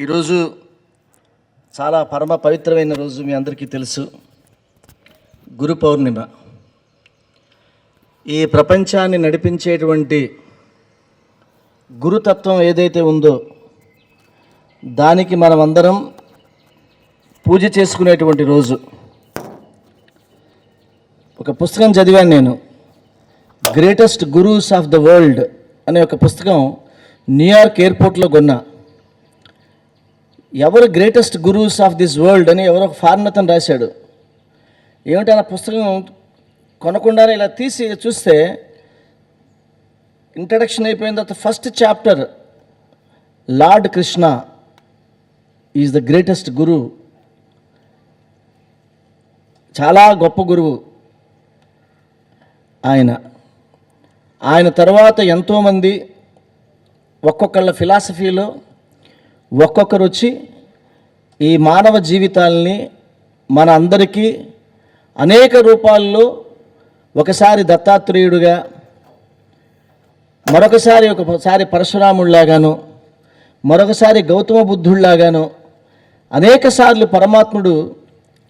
ఈరోజు చాలా పరమ పవిత్రమైన రోజు, మీ అందరికీ తెలుసు, గురు పౌర్ణిమ. ఈ ప్రపంచాన్ని నడిపించేటువంటి గురుతత్వం ఏదైతే ఉందో దానికి మనమందరం పూజ చేసుకునేటువంటి రోజు. ఒక పుస్తకం చదివాను నేను, greatest gurus of the world అనే ఒక పుస్తకం న్యూయార్క్ ఎయిర్పోర్ట్లో కొన్నా. ఎవరు greatest gurus of this world అని ఎవరో ఒక ఫారిన్ అతను రాశాడు. ఏమిటి ఆ పుస్తకం కొనకుండానే ఇలా తీసి చూస్తే ఇంట్రడక్షన్ అయిపోయిన తర్వాత first chapter, lord Krishna is the greatest guru. చాలా గొప్ప గురువు ఆయన తర్వాత ఎంతోమంది ఒక్కొక్కళ్ళ ఫిలాసఫీలో ఒక్కొక్కరు వచ్చి ఈ మానవ జీవితాలని మన అందరికీ అనేక రూపాల్లో, ఒకసారి దత్తాత్రేయుడుగా, ఒకసారి పరశురాముడిలాగాను, మరొకసారి గౌతమ బుద్ధుడిలాగాను, అనేక సార్లు పరమాత్ముడు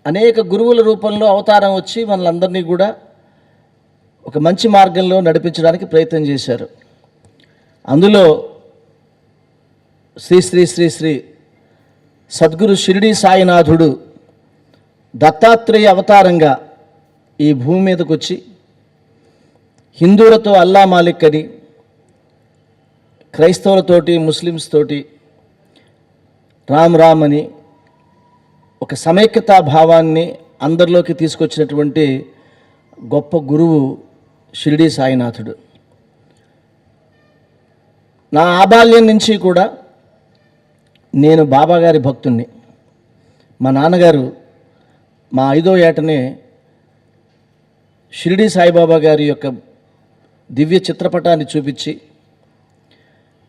అనేక గురువుల రూపంలో అవతారం వచ్చి మనలందరినీ కూడా ఒక మంచి మార్గంలో నడిపించడానికి ప్రయత్నం చేశారు. అందులో శ్రీ శ్రీ శ్రీ శ్రీ సద్గురు షిరిడి సాయినాథుడు దత్తాత్రేయ అవతారంగా ఈ భూమి మీదకి వచ్చి హిందువులతో అల్లా మాలిక్ అని, క్రైస్తవులతోటి ముస్లిమ్స్ తోటి రామ్ రామ్ అని ఒక సమైక్యతా భావాన్ని అందరిలోకి తీసుకొచ్చినటువంటి గొప్ప గురువు షిరిడి సాయినాథుడు. నా ఆబాల్యం నుంచి కూడా నేను బాబాగారి భక్తుణ్ణి. మా నాన్నగారు మా 5వ ఏటనే షిరిడి సాయిబాబా గారి యొక్క దివ్య చిత్రపటాన్ని చూపించి,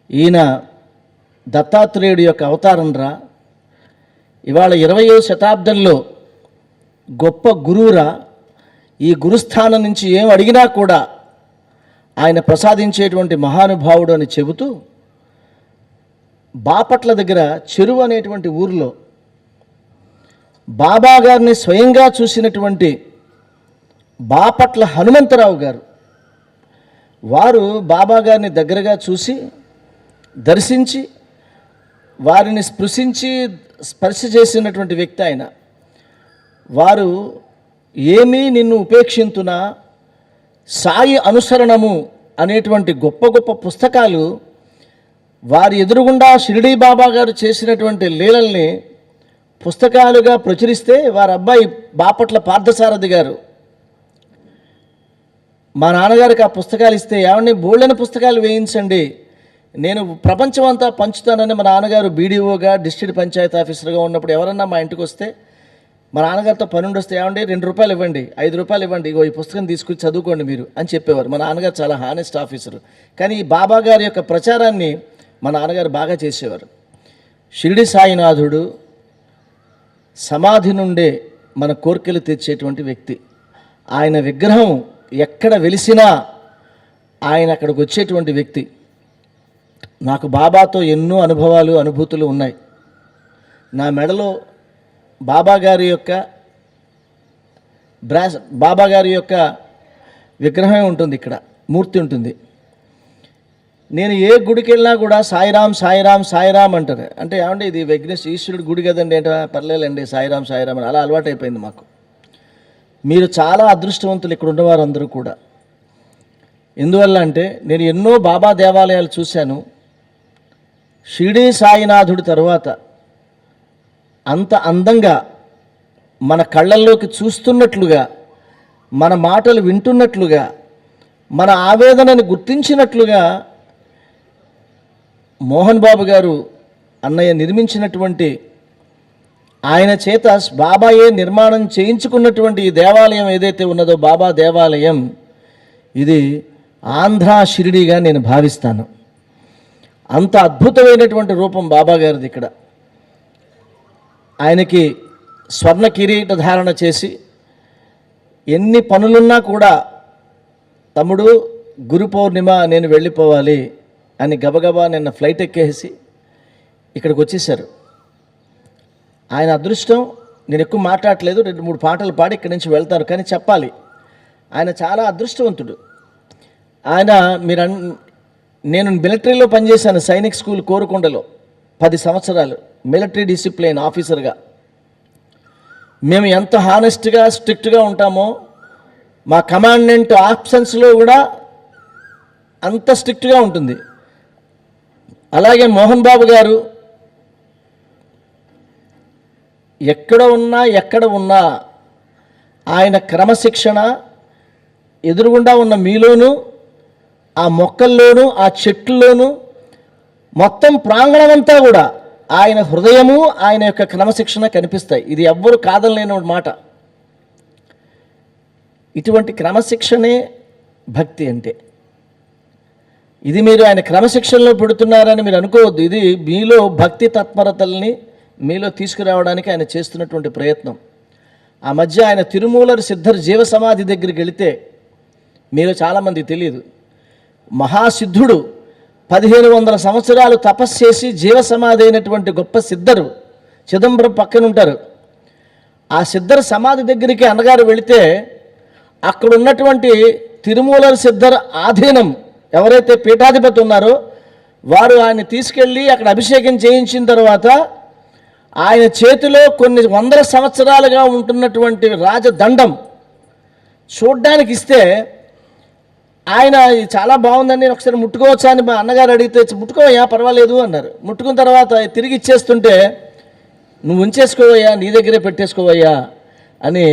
ఈయన దత్తాత్రేయుడి యొక్క అవతారం రా, ఇవాళ 20వ శతాబ్దంలో గొప్ప గురువురా, ఈ గురుస్థానం నుంచి ఏం అడిగినా కూడా ఆయన ప్రసాదించేటువంటి మహానుభావుడు అని చెబుతూ, బాపట్ల దగ్గర చెరువు అనేటువంటి ఊరిలో బాబా గారిని స్వయంగా చూసినటువంటి బాపట్ల హనుమంతరావు గారు, వారు బాబా గారిని దగ్గరగా చూసి దర్శించి వారిని స్పర్శ చేసినటువంటి వ్యక్తి ఆయన. వారు ఏమీ నిన్ను ఉపేక్షింతునా, సాయి అనుసరణము అనేటువంటి గొప్ప గొప్ప పుస్తకాలు వారి ఎదురుగుండా షిరిడీ బాబా గారు చేసినటువంటి లీలల్ని పుస్తకాలుగా ప్రచురిస్తే, వారి అబ్బాయి బాపట్ల పార్థసారథి గారు మా నాన్నగారికి ఆ పుస్తకాలు ఇస్తే, ఏమన్నా బోళ్ళని పుస్తకాలు వేయించండి, నేను ప్రపంచం అంతా పంచుతానని మా నాన్నగారు బీడీఓగా, డిస్ట్రిక్ట్ పంచాయతీ ఆఫీసర్గా ఉన్నప్పుడు ఎవరన్నా మా ఇంటికి వస్తే, మా నాన్నగారితో పనుండి వస్తే, ఏమండి 2 రూపాయలు ఇవ్వండి, 5 రూపాయలు ఇవ్వండి, ఇగో ఈ పుస్తకం తీసుకుని చదువుకోండి మీరు అని చెప్పేవారు. మా నాన్నగారు చాలా హానెస్ట్ ఆఫీసరు. కానీ ఈ బాబా గారి యొక్క ప్రచారాన్ని మా నాన్నగారు బాగా చేసేవారు. షిరిడి సాయినాథుడు సమాధి నుండే మన కోరికలు తీర్చేటువంటి వ్యక్తి. ఆయన విగ్రహం ఎక్కడ వెలిసినా ఆయన అక్కడికి వచ్చేటువంటి వ్యక్తి. నాకు బాబాతో ఎన్నో అనుభూతులు ఉన్నాయి. నా మెడలో బాబా గారి యొక్క విగ్రహం ఉంటుంది, ఇక్కడ మూర్తి ఉంటుంది. నేను ఏ గుడికి వెళ్ళినా కూడా సాయిరామ్ సాయిరామ్ సాయిరామ్ అంటారు. అంటే ఏమంటే ఇది విఘ్నేశ్ ఈశ్వరుడు గుడి కదండి, ఏంటో పర్లేదండి సాయిరామ్ సాయిరామ్ అని అలా అలవాటైపోయింది మాకు. మీరు చాలా అదృష్టవంతులు ఇక్కడ ఉన్నవారు అందరూ కూడా. ఎందువల్ల అంటే నేను ఎన్నో బాబా దేవాలయాలు చూశాను. షిరిడి సాయినాథుడి తర్వాత అంత అందంగా మన కళ్ళల్లోకి చూస్తున్నట్లుగా, మన మాటలు వింటున్నట్లుగా, మన ఆవేదనని గుర్తించినట్లుగా మోహన్ బాబు గారు అన్నయ్య నిర్మించినటువంటి, ఆయన చేత బాబాయే నిర్మాణం చేయించుకున్నటువంటి ఈ దేవాలయం ఏదైతే ఉన్నదో బాబా దేవాలయం, ఇది ఆంధ్ర షిరిడిగా నేను భావిస్తాను. అంత అద్భుతమైనటువంటి రూపం బాబా గారిది. ఇక్కడ ఆయనకి స్వర్ణ కిరీట ధారణ చేసి, ఎన్ని పనులున్నా కూడా తమ్ముడు గురు పౌర్ణిమ నేను వెళ్ళిపోవాలి అని గబగబా నిన్న ఫ్లైట్ ఎక్కేసి ఇక్కడికి వచ్చేసారు. ఆయన అదృష్టం. నేను ఎక్కువ మాట్లాడట్లేదు, 2-3 పాటలు పాడి ఇక్కడి నుంచి వెళ్తారు, కానీ చెప్పాలి ఆయన చాలా అదృష్టవంతుడు. ఆయన నేను మిలిటరీలో పనిచేశాను, సైనిక్ స్కూల్ కోరుకొండలో 10 సంవత్సరాలు మిలిటరీ డిసిప్లిన్ ఆఫీసర్గా. మేము ఎంత హానెస్ట్గా స్ట్రిక్ట్గా ఉంటామో మా కమాండెంట్ ఆప్షన్స్లో కూడా అంత స్ట్రిక్ట్గా ఉంటుంది. అలాగే మోహన్ బాబు గారు ఎక్కడ ఉన్నా ఆయన క్రమశిక్షణ ఎదురుగుండా ఉన్న మీలోనూ, ఆ మొక్కల్లోనూ, ఆ చెట్లలోనూ, మొత్తం ప్రాంగణమంతా కూడా ఆయన హృదయము, ఆయన యొక్క క్రమశిక్షణ కనిపిస్తాయి. ఇది ఎవ్వరు కాదనలేని మాట. ఇటువంటి క్రమశిక్షణే భక్తి అంటే. ఇది మీరు ఆయన క్రమశిక్షణలో పెడుతున్నారని మీరు అనుకోవద్దు. ఇది మీలో భక్తి తత్పరతల్ని మీలో తీసుకురావడానికి ఆయన చేస్తున్నటువంటి ప్రయత్నం. ఆ మధ్య ఆయన తిరుమూలర్ సిద్ధర్ జీవ సమాధి దగ్గరికి వెళితే మీలో చాలామంది తెలియదు, మహాసిద్ధుడు 1500 సంవత్సరాలు తపస్సు చేసి జీవ సమాధి అయినటువంటి గొప్ప సిద్ధరు చిదంబరం పక్కన ఉంటారు. ఆ సిద్ధర్ సమాధి దగ్గరికి అన్నగారు వెళితే అక్కడ ఉన్నటువంటి తిరుమూలర్ సిద్ధర్ ఆధీనం ఎవరైతే పీఠాధిపతి ఉన్నారో వారు ఆయన తీసుకెళ్ళి అక్కడ అభిషేకం చేయించిన తర్వాత ఆయన చేతిలో కొన్ని 100 సంవత్సరాలుగా ఉంటున్నటువంటి రాజదండం చూడ్డానికి ఇస్తే ఆయన చాలా బాగుందని నేను ఒకసారి ముట్టుకోవచ్చా అని మా అన్నగారు అడిగితే ముట్టుకోవయ్యా పర్వాలేదు అన్నారు. ముట్టుకున్న తర్వాత తిరిగి ఇచ్చేస్తుంటే నువ్వు ఉంచేసుకోవయ్యా, నీ దగ్గరే పెట్టేసుకోవయ్యా అని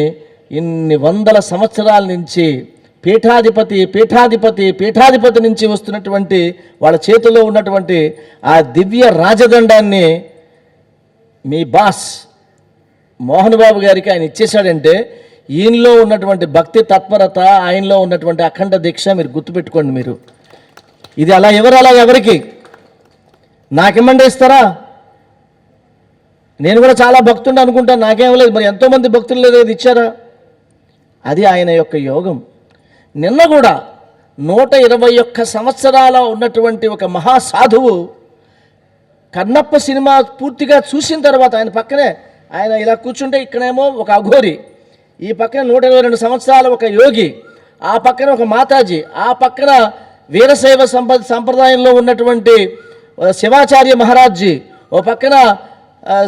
ఇన్ని 100 సంవత్సరాల నుంచి పీఠాధిపతి నుంచి వస్తున్నటువంటి వాళ్ళ చేతిలో ఉన్నటువంటి ఆ దివ్య రాజదండాన్ని మీ బాస్ మోహన్ బాబు గారికి ఆయన ఇచ్చేశాడంటే ఈయనలో ఉన్నటువంటి భక్తి తత్పరత, ఆయనలో ఉన్నటువంటి అఖండ దీక్ష మీరు గుర్తుపెట్టుకోండి. మీరు ఇది అలా ఎవరికి నాకేమంటే ఇస్తారా? నేను కూడా చాలా భక్తుడు అనుకుంటాను, నాకేం లేదు. మరి ఎంతోమంది భక్తులు లేదు, ఇది ఇచ్చారా? అది ఆయన యొక్క యోగం. నిన్న కూడా 121 సంవత్సరాల ఉన్నటువంటి ఒక మహాసాధువు కన్నప్ప సినిమా పూర్తిగా చూసిన తర్వాత ఆయన పక్కనే ఆయన ఇలా కూర్చుంటే ఇక్కడేమో ఒక అఘోరి, ఈ పక్కన 122 సంవత్సరాల ఒక యోగి, ఆ పక్కన ఒక మాతాజీ, ఆ పక్కన వీరశైవ సంప్రదాయంలో ఉన్నటువంటి శివాచార్య మహారాజ్జీ, ఓ పక్కన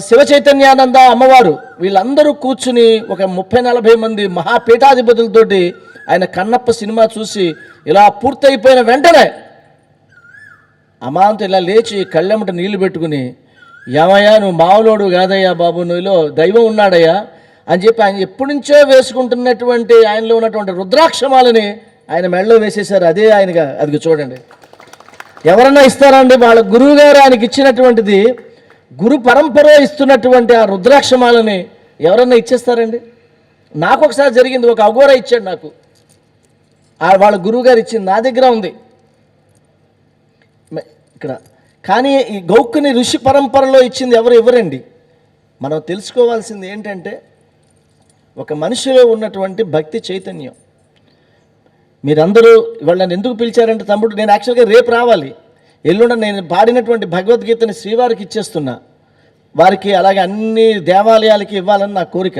శివ చైతన్యానంద అమ్మవారు, వీళ్ళందరూ కూర్చుని ఒక 30-40 మంది మహాపీఠాధిపతులతోటి ఆయన కన్నప్ప సినిమా చూసి ఇలా పూర్తయిపోయిన వెంటనే అమాంత ఇలా లేచి కళ్ళెమ్మట నీళ్లు పెట్టుకుని, ఏమయ్యా నువ్వు మామూలోడు కాదయ్యా బాబు, నువ్వులో దైవం ఉన్నాడయ్యా అని చెప్పి ఆయన ఎప్పటి నుంచో వేసుకుంటున్నటువంటి ఆయనలో ఉన్నటువంటి రుద్రాక్షమాలని ఆయన మెడలో వేసేశారు. అదే ఆయనగా అది చూడండి. ఎవరన్నా ఇస్తారండి? వాళ్ళ గురువు గారు ఆయనకి ఇచ్చినటువంటిది, గురు పరంపర ఇస్తున్నటువంటి ఆ రుద్రాక్షమాలని ఎవరన్నా ఇచ్చేస్తారండి? నాకు ఒకసారి జరిగింది, ఒక అఘోర ఇచ్చాడు నాకు, వాళ్ళ గురువు గారు ఇచ్చింది నా దగ్గర ఉంది ఇక్కడ. కానీ ఈ గౌక్కుని ఋషి పరంపరలో ఇచ్చింది ఎవరండి? మనం తెలుసుకోవాల్సింది ఏంటంటే ఒక మనిషిలో ఉన్నటువంటి భక్తి చైతన్యం. మీరందరూ ఇవాళ నన్ను ఎందుకు పిలిచారంటే, తమ్ముడు నేను యాక్చువల్గా రేపు రావాలి, ఎల్లుండ నేను పాడినటువంటి భగవద్గీతని శ్రీవారికి ఇచ్చేస్తున్నా, వారికి అలాగే అన్ని దేవాలయాలకి ఇవ్వాలని నా కోరిక.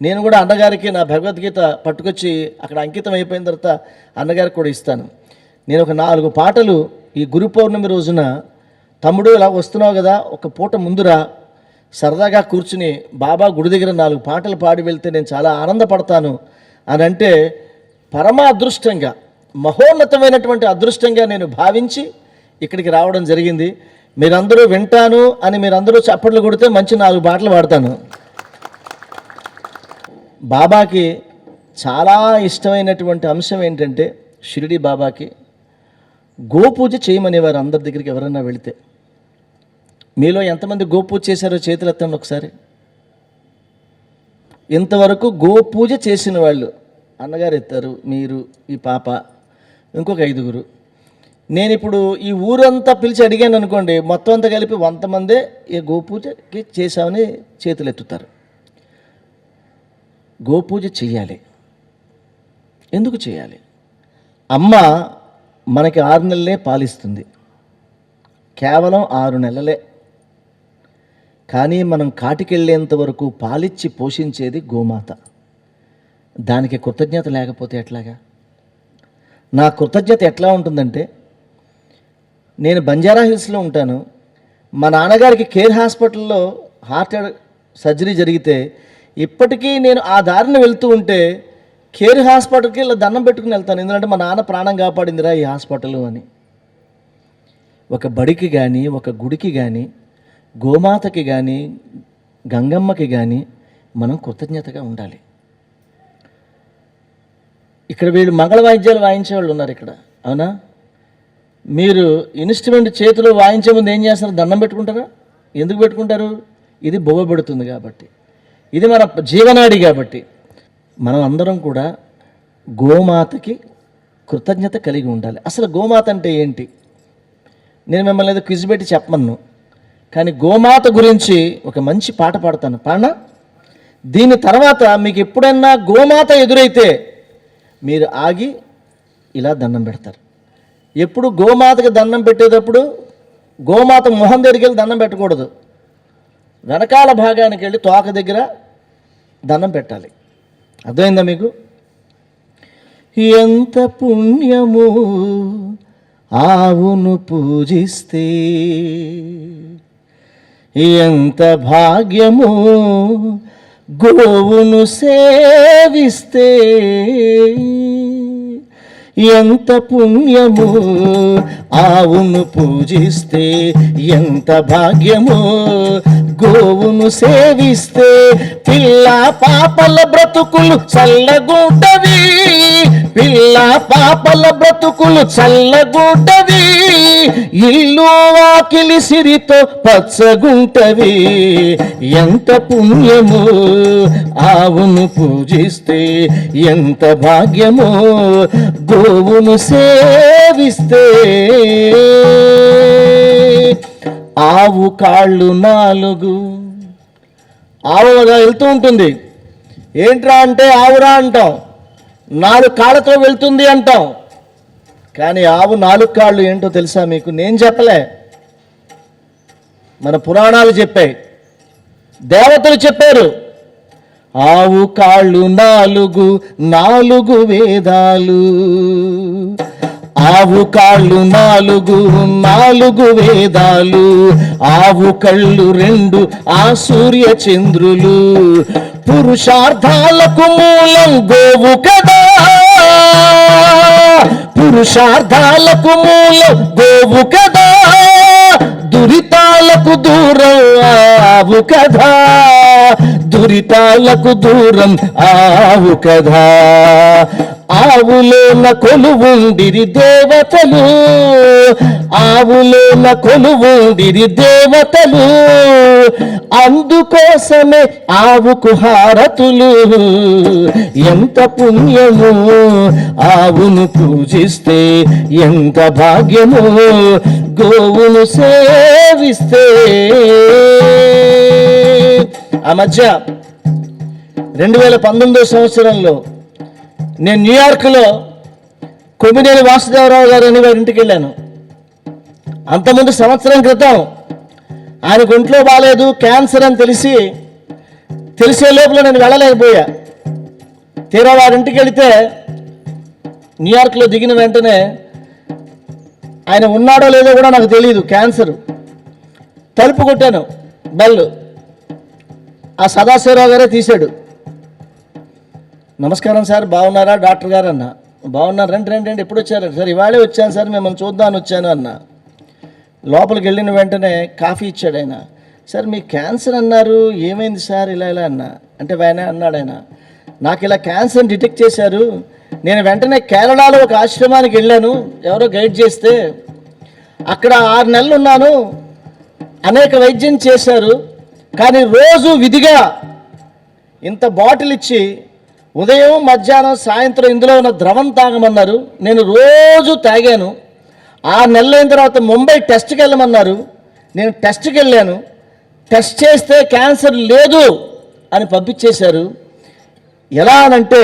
నేను కూడా అన్నగారికి నా భగవద్గీత పట్టుకొచ్చి అక్కడ అంకితం అయిపోయిన తర్వాత అన్నగారికి కూడా ఇస్తాను. నేను ఒక 4 పాటలు ఈ గురు పౌర్ణమి రోజున, తమ్ముడు ఇలా వస్తున్నావు కదా, ఒక పూట ముందురా, సరదాగా కూర్చుని బాబా గుడి దగ్గర 4 పాటలు పాడి వెళ్తే నేను చాలా ఆనందపడతాను అని అంటే, పరమ అదృష్టంగా, మహోన్నతమైనటువంటి అదృష్టంగా నేను భావించి ఇక్కడికి రావడం జరిగింది. మీరందరూ వింటాను అని మీరందరూ చప్పట్లు కొడితే మంచి 4 పాటలు పాడతాను. బాబాకి చాలా ఇష్టమైనటువంటి అంశం ఏంటంటే, షిరిడి బాబాకి గోపూజ చేయమనేవారు అందరి దగ్గరికి ఎవరన్నా వెళితే. మీలో ఎంతమంది గోపూజ చేశారో చేతులు ఎత్తండి ఒకసారి. ఇంతవరకు గోపూజ చేసిన వాళ్ళు అన్నగారు ఎత్తారు, మీరు, ఈ పాప, ఇంకొక 5గురు. నేను ఇప్పుడు ఈ ఊరంతా పిలిచి అడిగాను అనుకోండి, మొత్తం అంతా కలిపి 100 మందే ఈ గోపూజకి చేశామని చేతులు ఎత్తుతారు. గోపూజ చెయ్యాలి. ఎందుకు చేయాలి? అమ్మ మనకి 6 నెలలే పాలిస్తుంది, కేవలం 6 నెలలే. కానీ మనం కాటికెళ్ళేంత వరకు పాలిచ్చి పోషించేది గోమాత. దానికి కృతజ్ఞత లేకపోతే ఎట్లాగా? నా కృతజ్ఞత ఎట్లా ఉంటుందంటే, నేను బంజారా హిల్స్లో ఉంటాను. మా నాన్నగారికి కేర్ హాస్పిటల్లో హార్ట్ సర్జరీ జరిగితే ఇప్పటికీ నేను ఆ దారిని వెళ్తూ ఉంటే కేర్ హాస్పిటల్కి ఇలా దండం పెట్టుకుని వెళ్తాను. ఎందుకంటే మా నాన్న ప్రాణం కాపాడిందిరా ఈ హాస్పిటల్ అని. ఒక బడికి కానీ, ఒక గుడికి కానీ, గోమాతకి కానీ, గంగమ్మకి కానీ మనం కృతజ్ఞతగా ఉండాలి. ఇక్కడ వీళ్ళు మంగళ వాయిద్యాలు వాయించేవాళ్ళు ఉన్నారు ఇక్కడ, అవునా? మీరు ఇన్స్ట్రుమెంట్ చేతిలో వాయించే ముందు ఏం చేస్తారు? దండం పెట్టుకుంటారా? ఎందుకు పెట్టుకుంటారు? ఇది బొవ్వబెడుతుంది కాబట్టి, ఇది మన జీవనాడి కాబట్టి. మనం అందరం కూడా గోమాతకి కృతజ్ఞత కలిగి ఉండాలి. అసలు గోమాత అంటే ఏంటి? నేను మిమ్మల్ని ఏదో క్విజ్ పెట్టి చెప్పమన్ను, కానీ గోమాత గురించి ఒక మంచి పాట పాడతాను, పాడనా? దీని తర్వాత మీకు ఎప్పుడైనా గోమాత ఎదురైతే మీరు ఆగి ఇలా దండం పెడతారు. ఎప్పుడు గోమాతకి దండం పెట్టేటప్పుడు గోమాత మొహం దగ్గరికి వెళ్ళి దండం పెట్టకూడదు. వెనకాల భాగానికి వెళ్ళి తోక దగ్గర దండం పెట్టాలి. అర్థమైందా మీకు? ఎంత పుణ్యము ఆవును పూజిస్తే, ఎంత భాగ్యము గోవును సేవిస్తే, ఎంత పుణ్యము ఆవును పూజిస్తే, ఎంత భాగ్యము గోవును సేవిస్తే. పిల్ల పాపల బ్రతుకులు చల్లగుంటవి, పిల్ల పాపల బ్రతుకులు చల్లగుంటవి, ఇల్లు వాకిలి సిరితో పచ్చగుంటవి. ఎంత పుణ్యము ఆవును పూజిస్తే, ఎంత భాగ్యము గోవును సేవిస్తే. ఆవు కాళ్ళు 4, ఆవుగా వెళ్తూ ఉంటుంది. ఏంట్రా అంటే ఆవురా అంటాం, 4 కాళ్ళతో వెళ్తుంది అంటాం. కానీ ఆవు 4 కాళ్ళు ఏంటో తెలుసా మీకు? నేను చెప్పలే, మన పురాణాలు చెప్పాయి, దేవతలు చెప్పారు. ఆవు కాళ్ళు 4, 4 వేదాలు. ఆవు కాళ్ళు 4, 4 వేదాలు. ఆవు కళ్ళు 2 ఆ సూర్య చంద్రులు. పురుషార్థాలకు మూలం గోవు కదా, పురుషార్థాలకు మూలం గోవు కదా, దురితాలకు దూరం ఆవు కదా, దురితాలకు దూరం ఆవు కదా. ఆవులోన కొలువుండిరి దేవతలు, ఆవులోన కొలువుండిరి దేవతలు, అందుకోసమే ఆవుకు హారతులు. ఎంత పుణ్యము ఆవును పూజిస్తే, ఎంత భాగ్యము గోవును సేవిస్తే. ఆ మధ్య 2019 సంవత్సరంలో నేను న్యూయార్క్లో కొమ్మినేని వాసుదేవరావు గారు అని వారి ఇంటికి వెళ్ళాను. అంతకుముందు సంవత్సరం క్రితం ఆయనకు ఒంట్లో బాగాలేదు, క్యాన్సర్ అని తెలిసే లోపల నేను వెళ్ళలేకపోయా. తీరా వారింటికి వెళితే న్యూయార్క్లో దిగిన వెంటనే ఆయన ఉన్నాడో లేదో కూడా నాకు తెలియదు, క్యాన్సర్. తలుపు కొట్టాను, బెల్. ఆ సదాశివరావు గారే తీశాడు. నమస్కారం సార్, బాగున్నారా డాక్టర్ గారు అన్న. బాగున్నారు, రండి రండి రండి, ఎప్పుడు వచ్చారు సార్? ఇవాళే వచ్చాను సార్, మిమ్మల్ని చూద్దామని వచ్చాను అన్న. లోపలికి వెళ్ళిన వెంటనే కాఫీ ఇచ్చాడు ఆయన. సార్ మీ క్యాన్సర్ అన్నారు, ఏమైంది సార్? ఇలా అన్న అంటే ఆయన అన్నాడు, ఆయన నాకు ఇలా క్యాన్సర్ డిటెక్ట్ చేశారు. నేను వెంటనే కేరళలో ఒక ఆశ్రమానికి వెళ్ళాను, ఎవరో గైడ్ చేస్తే. అక్కడ 6 నెలలు ఉన్నాను, అనేక వైద్యం చేశారు. కానీ రోజు విధిగా ఇంత బాటిల్ ఇచ్చి ఉదయం మధ్యాహ్నం సాయంత్రం ఇందులో ఉన్న ద్రవం తాగమన్నారు. నేను రోజు తాగాను. 6 నెలలైన తర్వాత ముంబై టెస్ట్కి వెళ్ళమన్నారు. నేను టెస్ట్కి వెళ్ళాను. టెస్ట్ చేస్తే క్యాన్సర్ లేదు అని పంపించేశారు. ఎలా అనంటే,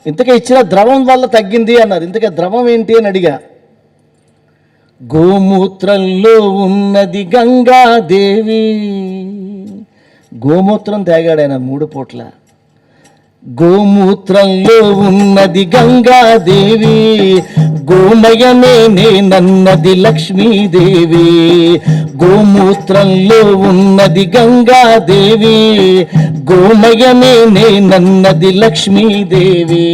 ఇంతకే ఇచ్చిన ద్రవం వల్ల తగ్గింది అన్నారు. ఇంతకే ద్రవం ఏంటి అని అడిగా. గోమూత్రంలో ఉన్నది గంగాదేవి. గోమూత్రం తాగాడు ఆయన 3 పూట్ల. గోమూత్రంలో ఉన్నది గంగాదేవి, గోమయమే నేనన్నది లక్ష్మీదేవి. గోమూత్రంలో ఉన్నది గంగాదేవి, గోమయమే నేనన్నది లక్ష్మీదేవి.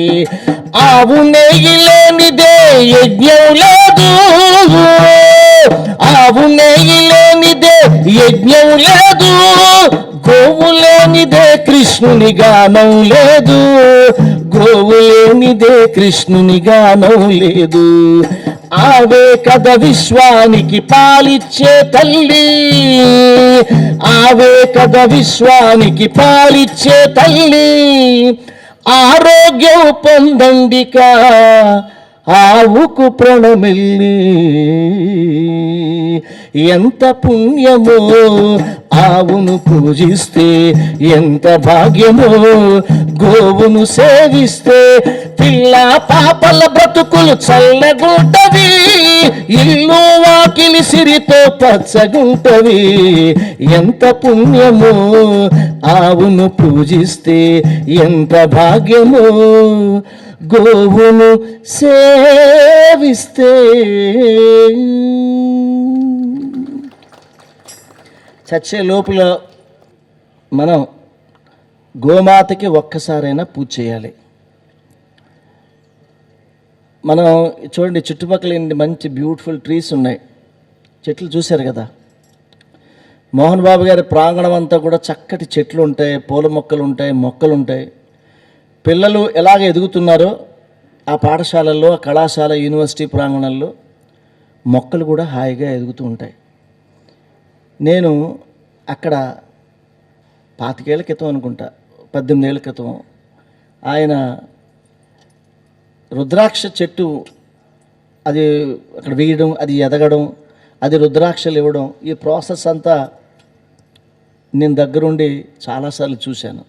ఆవు నెయ్యి లేనిదే యజ్ఞం లేదు, ఆవు నెయ్యి లేనిదే యజ్ఞం లేదు. గోవు లేనిదే కృష్ణుని గానం లేదు, గోవు లేనిదే కృష్ణుని గానం లేదు. ఆవే కథ విశ్వానికి పాలిచ్చే తల్లి, ఆవే కథ విశ్వానికి పాలిచ్చే తల్లి. ఆరోగ్యం పొందండిక ఆవుకు ప్రణమిల్లి. ఎంత పుణ్యమో ఆవును పూజిస్తే, ఎంత భాగ్యమో గోవును సేవిస్తే. పిల్ల పాపల బ్రతుకులు చల్లగుంటవి, ఇల్లు వాకిలి సిరితో పచ్చగుంటవి. ఎంత పుణ్యమో ఆవును పూజిస్తే, ఎంత భాగ్యమో గోవును సేవిస్తే. చచ్చే లోపల మనం గోమాతకి ఒక్కసారైనా పూజ చేయాలి. మనం చూడండి, చుట్టుపక్కల మంచి బ్యూటిఫుల్ ట్రీస్ ఉన్నాయి, చెట్లు చూశారు కదా. మోహన్ బాబు గారి ప్రాంగణం అంతా కూడా చక్కటి చెట్లు ఉంటాయి, పూల మొక్కలు ఉంటాయి, మొక్కలు ఉంటాయి. పిల్లలు ఎలాగ ఎదుగుతున్నారో ఆ పాఠశాలల్లో, ఆ కళాశాల, యూనివర్సిటీ ప్రాంగణంలో మొక్కలు కూడా హాయిగా ఎదుగుతూ ఉంటాయి. నేను అక్కడ 25 ఏళ్ల క్రితం అనుకుంటా, 18 ఏళ్ల క్రితం ఆయన రుద్రాక్ష చెట్టు అది అక్కడ వేయడం, అది ఎదగడం, అది రుద్రాక్షలు ఇవ్వడం, ఈ ప్రాసెస్ అంతా నేను దగ్గరుండి చాలాసార్లు చూశాను.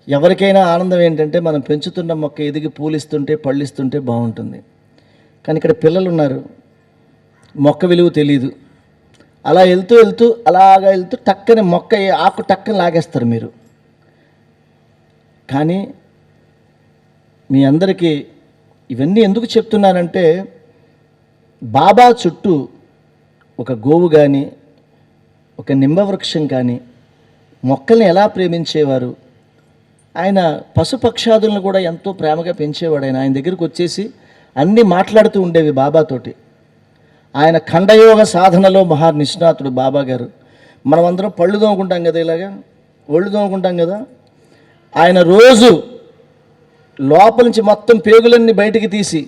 ఎవరికైనా ఆనందం ఏంటంటే మనం పెంచుతున్న మొక్క ఎదిగి పూలిస్తుంటే, పళ్ళిస్తుంటే బాగుంటుంది. కానీ ఇక్కడ పిల్లలు ఉన్నారు, మొక్క విలువ తెలియదు. అలా వెళ్తూ వెళ్తూ అలాగా వెళ్తూ టక్కని మొక్క ఆకు టక్కని లాగేస్తారు మీరు. కానీ మీ అందరికీ ఇవన్నీ ఎందుకు చెప్తున్నానంటే, బాబా చుట్టూ ఒక గోవు కానీ, ఒక నింబవృక్షం కానీ మొక్కల్ని ఎలా ప్రేమించేవారు. ఆయన పశుపక్షాదులను కూడా ఎంతో ప్రేమగా పెంచేవాడు. ఆయన దగ్గరికి వచ్చేసి అన్నీ మాట్లాడుతూ ఉండేవి బాబాతోటి. ఆయన ఖండయోగ సాధనలో మహా నిష్ణాతుడు బాబా గారు. మనం అందరం పళ్ళు తోముకుంటాం కదా, ఇలాగా ఒళ్ళు తోముకుంటాం కదా. ఆయన రోజు లోపల నుంచి మొత్తం పేగులన్నీ బయటికి తీసి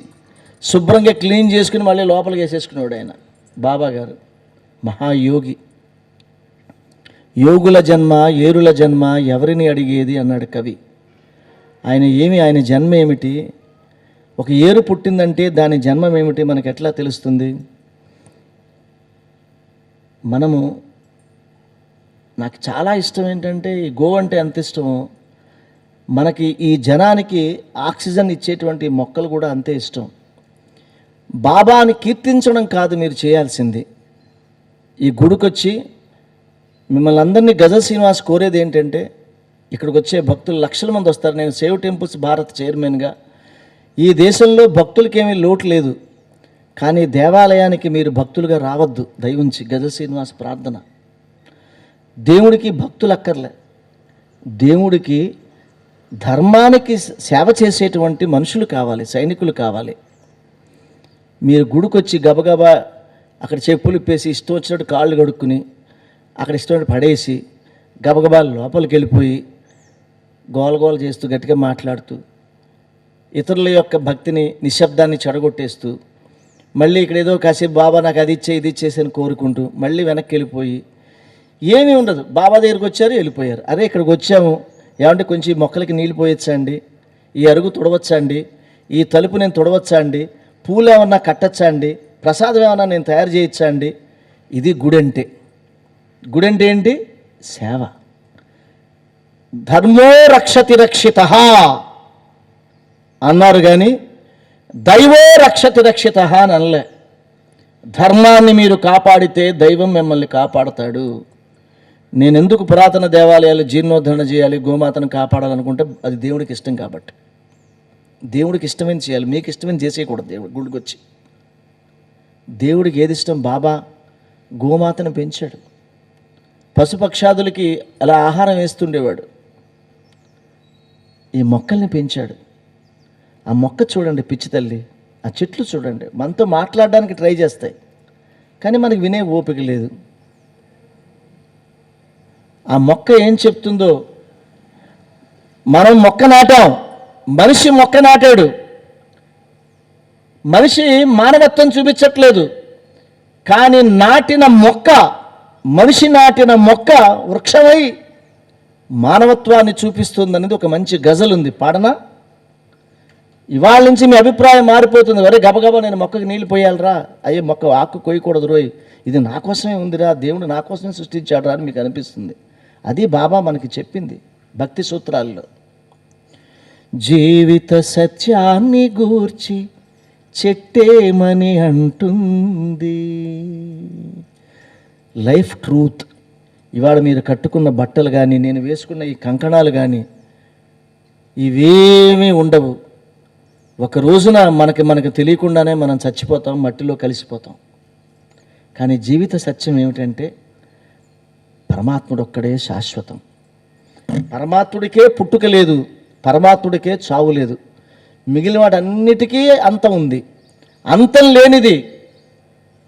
శుభ్రంగా క్లీన్ చేసుకుని మళ్ళీ లోపలికి వేసేసుకునేవాడు ఆయన బాబా గారు. మహాయోగి. యోగుల జన్మ ఏరుల జన్మ ఎవరిని అడిగేది అన్నాడు కవి. ఆయన జన్మ ఏమిటి? ఒక ఏరు పుట్టిందంటే దాని జన్మం ఏమిటి మనకు ఎట్లా తెలుస్తుంది? నాకు చాలా ఇష్టం ఏంటంటే, ఈ గో అంటే ఎంత ఇష్టమో మనకి ఈ జనానికి ఆక్సిజన్ ఇచ్చేటువంటి మొక్కలు కూడా అంతే ఇష్టం. బాబాని కీర్తించడం కాదు మీరు చేయాల్సింది. ఈ గుడికొచ్చి మిమ్మల్ని అందరినీ గజల్ శ్రీనివాస్ కోరేది ఏంటంటే, ఇక్కడికి వచ్చే భక్తులు లక్షల మంది వస్తారు. నేను సేవ్ టెంపుల్స్ భారత్ చైర్మన్గా ఈ దేశంలో భక్తులకేమీ లోటు లేదు. కానీ దేవాలయానికి మీరు భక్తులుగా రావద్దు దయవుంచి. గజల్ శ్రీనివాస్ ప్రార్థన. దేవుడికి భక్తులు అక్కర్లే, దేవుడికి ధర్మానికి సేవ చేసేటువంటి మనుషులు కావాలి, సైనికులు కావాలి. మీరు గుడికొచ్చి గబగబా అక్కడ చెప్పులు ఇప్పేసి ఇష్టం వచ్చినట్టు కాళ్ళు కడుక్కుని అక్కడ ఇష్టం పడేసి గబగబా లోపలికి వెళ్ళిపోయి గోలగోల చేస్తూ గట్టిగా మాట్లాడుతూ ఇతరుల యొక్క భక్తిని నిశ్శబ్దాన్ని చెడగొట్టేస్తూ మళ్ళీ ఇక్కడ ఏదో కాసేపు బాబా నాకు అది ఇచ్చే ఇది ఇచ్చేసి అని కోరుకుంటూ మళ్ళీ వెనక్కి వెళ్ళిపోయి ఏమీ ఉండదు. బాబా దగ్గరికి వచ్చారు, వెళ్ళిపోయారు. అరే ఇక్కడికి వచ్చాము, ఏమంటే కొంచెం ఈ మొక్కలకి నీళ్ళు పోయొచ్చా అండి, ఈ అరుగు తుడవచ్చా అండి, ఈ తలుపు నేను తుడవచ్చా అండి, పూలు ఏమన్నా కట్టచ్చా అండి, ప్రసాదం ఏమన్నా నేను తయారు చేయొచ్చా అండి. ఇది గుడి అంటే. గుడి అంటే ఏంటి? సేవ. ధర్మో రక్షతి రక్షిత అన్నారు కానీ దైవో రక్షతి రక్షిత అని అనలే. ధర్మాన్ని మీరు కాపాడితే దైవం మిమ్మల్ని కాపాడతాడు. నేను ఎందుకు పురాతన దేవాలయాలు జీర్ణోద్ధరణ చేయాలి, గోమాతను కాపాడాలనుకుంటే అది దేవుడికి ఇష్టం కాబట్టి. దేవుడికి ఇష్టమైన చేయాలి, మీకు ఇష్టమైన చేసేయకూడదు. దేవుడు గుడికి వచ్చి దేవుడికి ఏది ఇష్టం? బాబా గోమాతను పెంచాడు, పశుపక్షాదులకి అలా ఆహారం వేస్తుండేవాడు, ఈ మొక్కల్ని పెంచాడు. ఆ మొక్క చూడండి, పిచ్చి తల్లి, ఆ చెట్లు చూడండి, మనతో మాట్లాడడానికి ట్రై చేస్తాయి, కానీ మనకి వినే ఓపిక లేదు. ఆ మొక్క ఏం చెప్తుందో, మనం మొక్క నాటాం, మనిషి మొక్క నాటాడు. మనిషి మానవత్వం చూపించట్లేదు, కానీ నాటిన మొక్క, మనిషి నాటిన మొక్క వృక్షమై మానవత్వాన్ని చూపిస్తుంది అనేది ఒక మంచి గజల్ ఉంది, పాడనా? ఇవాళ నుంచి మీ అభిప్రాయం మారిపోతుంది. వరే గబగబా నేను మొక్కకి నీళ్ళు పోయాలరా, అయ్యే మొక్క ఆకు కొయ్యకూడదు రోయ్, ఇది నా కోసమే ఉందిరా, దేవుడు నా కోసమే సృష్టించాడు రా అని మీకు అనిపిస్తుంది. అది బాబా మనకి చెప్పింది భక్తి సూత్రాల్లో. జీవిత సత్యాన్ని గూర్చి చెట్టేమని అంటుంది. Life truth. ఇవాళ మీరు కట్టుకున్న బట్టలు కానీ, నేను వేసుకున్న ఈ కంకణాలు కానీ, ఇవేమీ ఉండవు. ఒక రోజున మనకి తెలియకుండానే మనం చచ్చిపోతాం, మట్టిలో కలిసిపోతాం. కానీ జీవిత సత్యం ఏమిటంటే పరమాత్ముడు ఒక్కడే శాశ్వతం. పరమాత్ముడికే పుట్టుక లేదు, పరమాత్ముడికే చావు లేదు. మిగిలిన వాటన్నిటికీ అంతం ఉంది. అంతం లేనిది,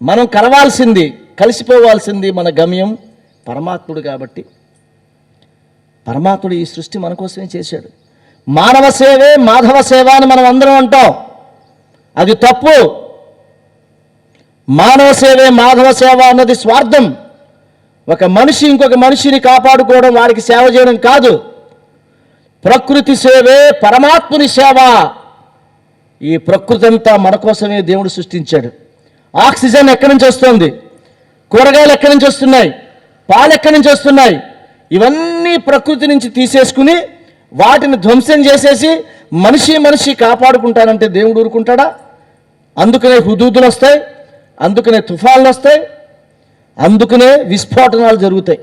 మనం కలవాల్సింది, కలిసిపోవాల్సింది మన గమ్యం పరమాత్ముడు. కాబట్టి పరమాత్ముడు ఈ సృష్టి మన కోసమే చేశాడు. మానవ సేవే మాధవ సేవ అని మనం అందరం అంటాం, అది తప్పు. మానవ సేవే మాధవ సేవ అన్నది స్వార్థం. ఒక మనిషి ఇంకొక మనిషిని కాపాడుకోవడం, వాడికి సేవ చేయడం కాదు. ప్రకృతి సేవే పరమాత్ముని సేవ. ఈ ప్రకృతి అంతా మన కోసమే దేవుడు సృష్టించాడు. ఆక్సిజన్ ఎక్కడి నుంచి వస్తుంది? కూరగాయలు ఎక్కడి నుంచి వస్తున్నాయి? పాలు ఎక్కడి నుంచి వస్తున్నాయి? ఇవన్నీ ప్రకృతి నుంచి తీసేసుకుని వాటిని ధ్వంసం చేసేసి మనిషి కాపాడుకుంటానంటే దేవుడు ఊరుకుంటాడా? అందుకనే హుదూదులు వస్తాయి, అందుకనే తుఫాన్లు వస్తాయి, అందుకనే విస్ఫోటనాలు జరుగుతాయి.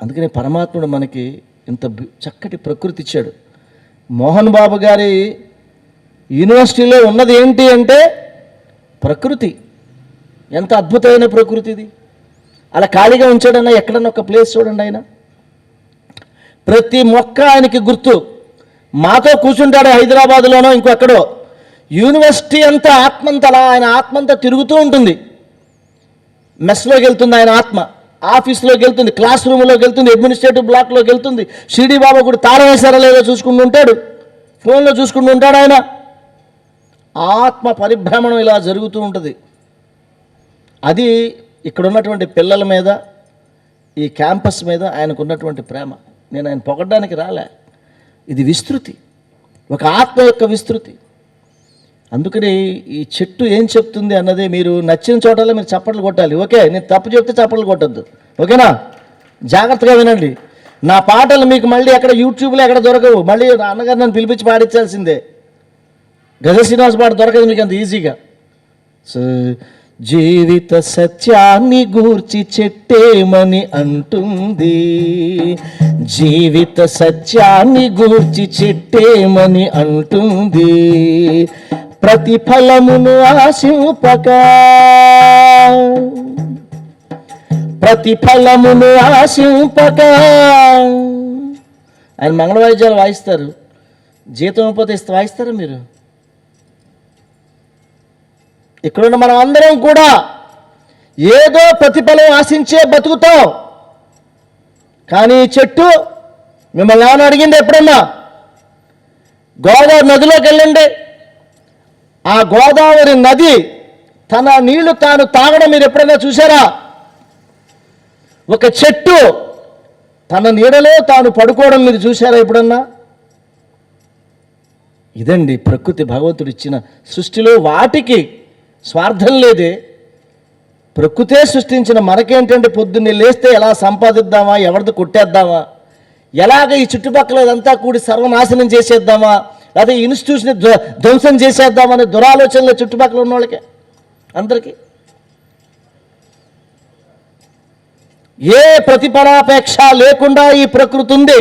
అందుకనే పరమాత్ముడు మనకి ఇంత చక్కటి ప్రకృతి ఇచ్చాడు. మోహన్ బాబు గారి యూనివర్సిటీలో ఉన్నది ఏంటి అంటే ప్రకృతి. ఎంత అద్భుతమైన ప్రకృతి ఇది. అలా ఖాళీగా ఉంచాడన్నా, ఎక్కడన్నా ఒక ప్లేస్ చూడండి. ఆయన ప్రతి మొక్క ఆయనకి గుర్తు. మాతో కూర్చుంటాడు హైదరాబాద్లోనో ఇంకొక్కడో. యూనివర్సిటీ అంతా ఆత్మంతా అలా ఆయన ఆత్మంతా తిరుగుతూ ఉంటుంది. మెస్లోకి వెళ్తుంది ఆయన ఆత్మ, ఆఫీస్లోకి వెళ్తుంది, క్లాస్ రూమ్లోకి వెళ్తుంది, అడ్మినిస్ట్రేటివ్ బ్లాక్లోకి వెళ్తుంది. షిరిడి బాబా కూడా తాళం వేశారా లేదో చూసుకుంటూ ఉంటాడు, ఫోన్లో చూసుకుంటూ ఉంటాడు. ఆయన ఆత్మ పరిభ్రమణం ఇలా జరుగుతూ ఉంటుంది. అది ఇక్కడ ఉన్నటువంటి పిల్లల మీద, ఈ క్యాంపస్ మీద ఆయనకున్నటువంటి ప్రేమ. నేను ఆయన పొగడ్డానికి రాలే, ఇది విస్తృతి, ఒక ఆత్మ యొక్క విస్తృతి. అందుకని ఈ చెట్టు ఏం చెప్తుంది అన్నది మీరు నచ్చిన చోటలో మీరు చప్పట్లు కొట్టాలి. ఓకే, నేను తప్పు చెప్తే చప్పట్లు కొట్టద్దు, ఓకేనా? జాగ్రత్తగా వినండి. నా పాటలు మీకు మళ్ళీ ఎక్కడ యూట్యూబ్లో ఎక్కడ దొరకవు. మళ్ళీ నా అన్నగారు నన్ను పిలిపించి పాడించాల్సిందే. గజ శ్రీనివాస్ పాట దొరకదు మీకు అంత ఈజీగా. సో జీవిత సత్యాన్ని గూర్చి చెట్టేమని అంటుంది. జీవిత సత్యాన్ని గూర్చి చెట్టేమని అంటుంది. ప్రతిఫలమును ఆశింపక, ప్రతిఫలమును ఆశింపక. ఆయన మంగళ వాయిద్యాలు వాయిస్తారు, జీతం ఇవ్వకపోతే వాయిస్తారా మీరు? ఇక్కడున్న మనం అందరం కూడా ఏదో ప్రతిఫలం ఆశించే బతుకుతాం. కానీ చెట్టు మిమ్మల్ని ఏమైనా అడిగింది ఎప్పుడన్నా? గోదావరి నదిలోకి వెళ్ళండి, ఆ గోదావరి నది తన నీళ్లు తాను తాగడం మీరు ఎప్పుడైనా చూసారా? ఒక చెట్టు తన నీడలో తాను పడుకోవడం మీరు చూసారా ఎప్పుడన్నా? ఇదండి ప్రకృతి, భగవంతుడు ఇచ్చిన సృష్టిలో. వాటికి స్వార్థం లేదే. ప్రకృతే సృష్టించిన మనకేంటంటే పొద్దున్నే లేస్తే ఎలా సంపాదిద్దామా, ఎవరిది కొట్టేద్దామా, ఎలాగ ఈ చుట్టుపక్కల ఇదంతా కూడి సర్వనాశనం చేసేద్దామా, అదే ఇన్స్టిట్యూషన్ ధ్వంసం చేసేద్దామనే దురాలోచనలు చుట్టుపక్కల ఉన్న వాళ్ళకి అందరికీ. ఏ ప్రతిఫలాపేక్ష లేకుండా ఈ ప్రకృతి ఉంది.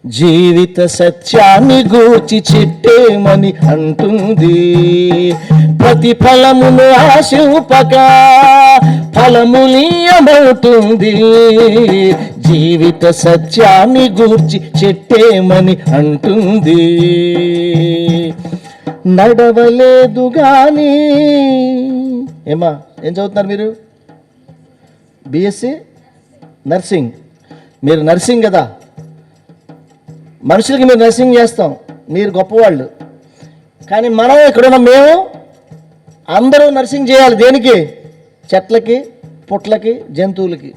జీవిత సత్యాన్ని గూర్చి చిట్టేమని అంటుంది, ప్రతిఫలమును ఆశింపక ఫలములీయమవుతుంది. జీవిత సత్యాన్ని గూర్చి చిట్టేమని అంటుంది. నడవలేదు గాని ఏమా ఏం చదువుతున్నారు మీరు? BSc nursing. మీరు నర్సింగ్ కదా, మనుషులకి మీరు నర్సింగ్ చేస్తాం, మీరు గొప్పవాళ్ళు. కానీ మనం ఇక్కడున్న మేము అందరూ నర్సింగ్ చేయాలి. దేనికి? చెట్లకి, పుట్లకి, జంతువులకి.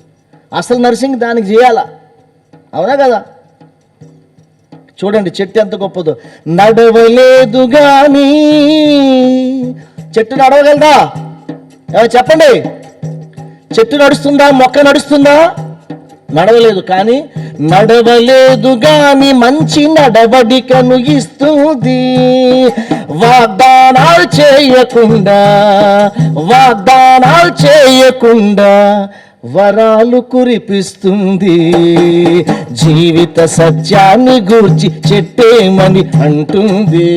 అసలు నర్సింగ్ దానికి చేయాలా, అవునా కదా? చూడండి చెట్టు ఎంత గొప్పదో. నడవలేదు కానీ చెట్టు నడవగలదా? చెప్పండి. చెట్టు నడుస్తుందా? మొక్క నడుస్తుందా? నడవలేదు. కానీ నడవలేదు గాని మంచి నడవడికను ఇస్తుంది. వాగ్దానాలు చేయకుండా వరాలు కురిపిస్తుంది. జీవిత సత్యాన్ని గూర్చి చెట్టేమని అంటుంది.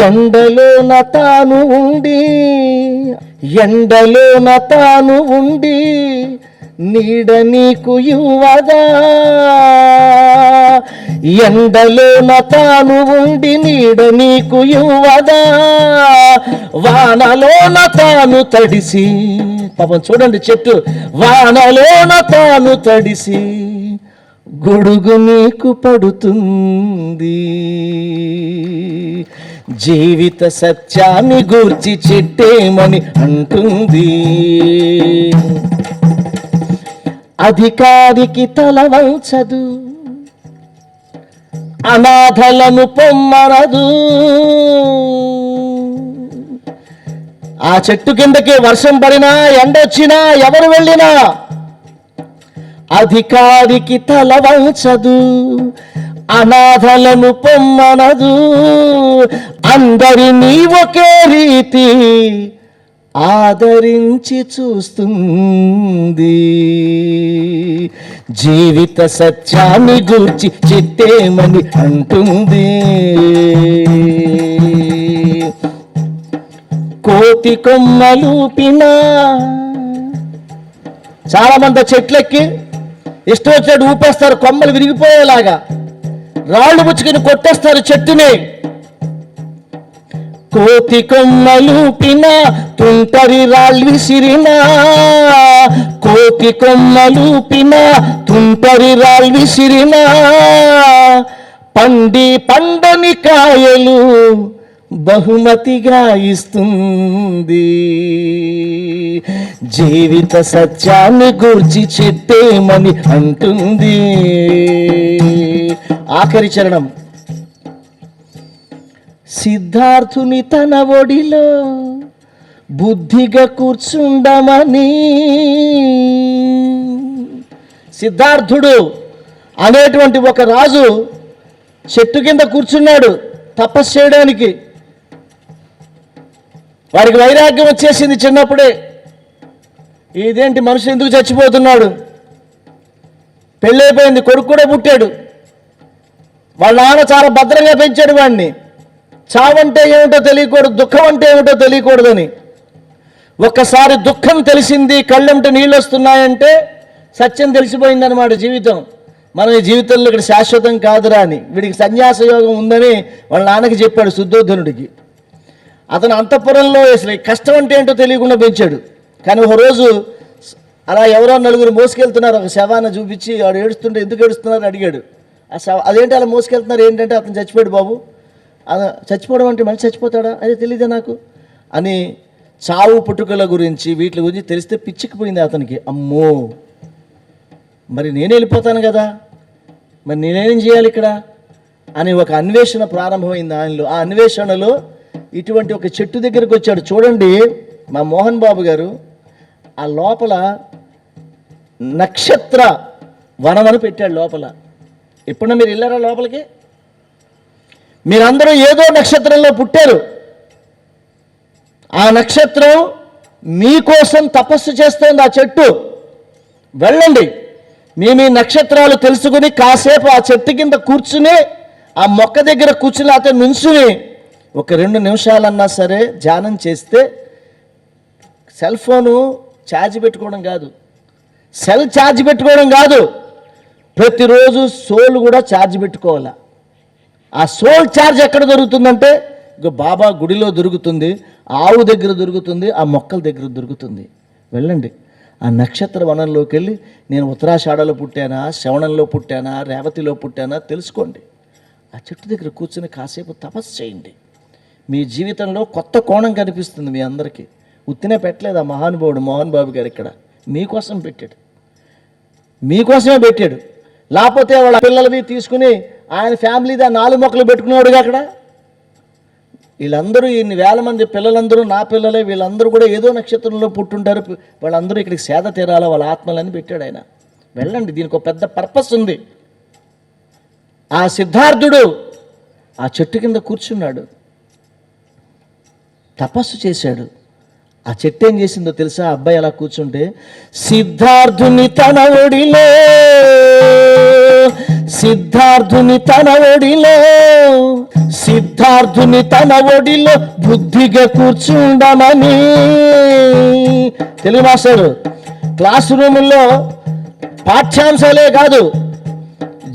ఎండలోన తాను ఉండి నీడ నీకు ఇవ్వదా? ఎండలోన తాను ఉండి నీడ నీకు ఇవ్వదా? వానలోన తాను తడిసి, పాపం చూడండి చెట్టు, వానలోన తాను తడిసి గొడుగు నీకు పడుతుంది. జీవిత సత్యాన్ని గూర్చి చిట్టేమని అంటుంది. అధికారికి తల వంచదు, అనాథలను పొమ్మనదు. ఆ చెట్టు కిందకి వర్షం పడినా ఎండొచ్చినా ఎవరు వెళ్ళినా అధికారికి తల వంచదు, అనాథలను పొమ్మనదు. అందరినీ ఒకే రీతి ఆదరించి చూస్తుంది. జీవిత సత్యాన్ని గూర్చి చిట్టేమని అంటుంది. కోతి కొమ్మలూపినా, చాలా మంది చెట్లెక్కి ఇష్టం వచ్చినట్టు ఊపేస్తారు, కొమ్మలు విరిగిపోయేలాగా రాళ్ళు పుచ్చుకుని కొట్టేస్తారు చెట్టుని. కోతి కొమ్మలూపినా, తుంటరి రాళ్ళు విసిరినా, కోతి కొమ్మలూపినా, తుంటరి రాళ్ళు విసిరినా, పండని కాయలు బహుమతిగా ఇస్తుంది. జీవిత సత్యాన్ని గూర్చి చెప్పేమని అంటుంది. ఆఖరి చరణం. సిద్ధార్థుని తన ఒడిలో బుద్ధిగా కూర్చుండమని. సిద్ధార్థుడు అనేటువంటి ఒక రాజు చెట్టు కింద కూర్చున్నాడు తపస్సు చేయడానికి. వాడికి వైరాగ్యం వచ్చేసింది చిన్నప్పుడే. ఇదేంటి మనుషులు ఎందుకు చచ్చిపోతున్నాడు? పెళ్ళైపోయింది, కొడుకు కూడా పుట్టాడు. వాళ్ళ నాన్న చాలా భద్రంగా పెంచాడు వాడిని. చావంటే ఏమిటో తెలియకూడదు, దుఃఖం అంటే ఏమిటో తెలియకూడదని. ఒక్కసారి దుఃఖం తెలిసింది, కళ్ళెంట నీళ్ళు వస్తున్నాయంటే సత్యం తెలిసిపోయిందన్నమాట. జీవితం మనం ఈ జీవితంలో ఇక్కడ శాశ్వతం కాదురా అని. వీడికి సన్యాస యోగం ఉందని వాళ్ళ నాన్నకి చెప్పాడు శుద్ధోధనుడికి. అతను అంతఃపురంలో అసలు కష్టం అంటే ఏంటో తెలియకుండా పెంచాడు. కానీ ఒక రోజు అలా ఎవరో నలుగురు మోసుకెళ్తున్నారు, ఒక శవాన్ని చూపించి వాడు ఏడుస్తుంటే ఎందుకు ఏడుస్తున్నారు అడిగాడు. అదేంటి అలా మోసుకెళ్తున్నారు ఏంటంటే అతను చచ్చిపోయాడు బాబు. చచ్చిపోవడం అంటే మనిషి చచ్చిపోతాడా? అదే తెలియదే నాకు అని. చావు పుట్టుకల గురించి వీటి గురించి తెలిస్తే పిచ్చికిపోయింది అతనికి. అమ్మో, మరి నేను వెళ్ళిపోతాను కదా, మరి నేనేం చేయాలి ఇక్కడ అని ఒక అన్వేషణ ప్రారంభమైంది ఆయనలో. ఆ అన్వేషణలో ఇటువంటి ఒక చెట్టు దగ్గరికి వచ్చాడు. చూడండి, మా మోహన్ బాబు గారు ఆ లోపల నక్షత్ర వనం అని పెట్టాడు లోపల. ఎప్పుడన్నా మీరు వెళ్ళారా లోపలికి? మీరందరూ ఏదో నక్షత్రంలో పుట్టారు. ఆ నక్షత్రం మీకోసం తపస్సు చేస్తోంది. ఆ చెట్టు వెళ్ళండి, మీ నక్షత్రాలు తెలుసుకుని కాసేపు ఆ చెట్టు కింద కూర్చుని, ఆ మొక్క దగ్గర కూర్చుని అతను నుంచుని ఒక 2 నిమిషాలన్నా సరే ధ్యానం చేస్తే, సెల్ ఫోను ఛార్జ్ పెట్టుకోవడం కాదు, సెల్ ఛార్జ్ పెట్టుకోవడం కాదు, ప్రతిరోజు సోల్ కూడా ఛార్జ్ పెట్టుకోవాలి. ఆ సోల్ ఛార్జ్ ఎక్కడ దొరుకుతుందంటే బాబా గుడిలో దొరుకుతుంది, ఆవు దగ్గర దొరుకుతుంది, ఆ మొక్కల దగ్గర దొరుకుతుంది. వెళ్ళండి, ఆ నక్షత్ర వనంలోకి వెళ్ళి నేను ఉత్తరాషాఢలో పుట్టానా, శ్రవణంలో పుట్టానా, రేవతిలో పుట్టానా తెలుసుకోండి. ఆ చెట్టు దగ్గర కూర్చొని కాసేపు తపస్సు చేయండి. మీ జీవితంలో కొత్త కోణం కనిపిస్తుంది మీ అందరికీ. ఉత్తినే పెట్టలేదు ఆ మహానుభావుడు మోహన్ బాబు గారు, ఇక్కడ మీకోసం పెట్టాడు, మీకోసమే పెట్టాడు. లేకపోతే వాళ్ళ పిల్లలవి తీసుకుని ఆయన ఫ్యామిలీది ఆ 4 మొక్కలు పెట్టుకునేవాడుగా అక్కడ. వీళ్ళందరూ ఇన్ని వేల మంది పిల్లలందరూ నా పిల్లలే, వీళ్ళందరూ కూడా ఏదో నక్షత్రంలో పుట్టుంటారు, వాళ్ళందరూ ఇక్కడికి సేద తీరాల వాళ్ళ ఆత్మలని పెట్టాడు ఆయన. వెళ్ళండి, దీనికి ఒక పెద్ద పర్పస్ ఉంది. ఆ సిద్ధార్థుడు ఆ చెట్టు కింద కూర్చున్నాడు, తపస్సు చేశాడు. ఆ చెట్టు ఏం చేసిందో తెలుసా? అబ్బాయి అలా కూర్చుంటే సిద్ధార్థుని తన ఒడిలో, సిద్ధార్థుని తన ఒడిలో, సిద్ధార్థుని తన ఒడిలో బుద్ధిగా కూర్చుండమని. తెలుగు మాస్టర్ క్లాస్ రూముల్లో పాఠ్యాంశాలే కాదు,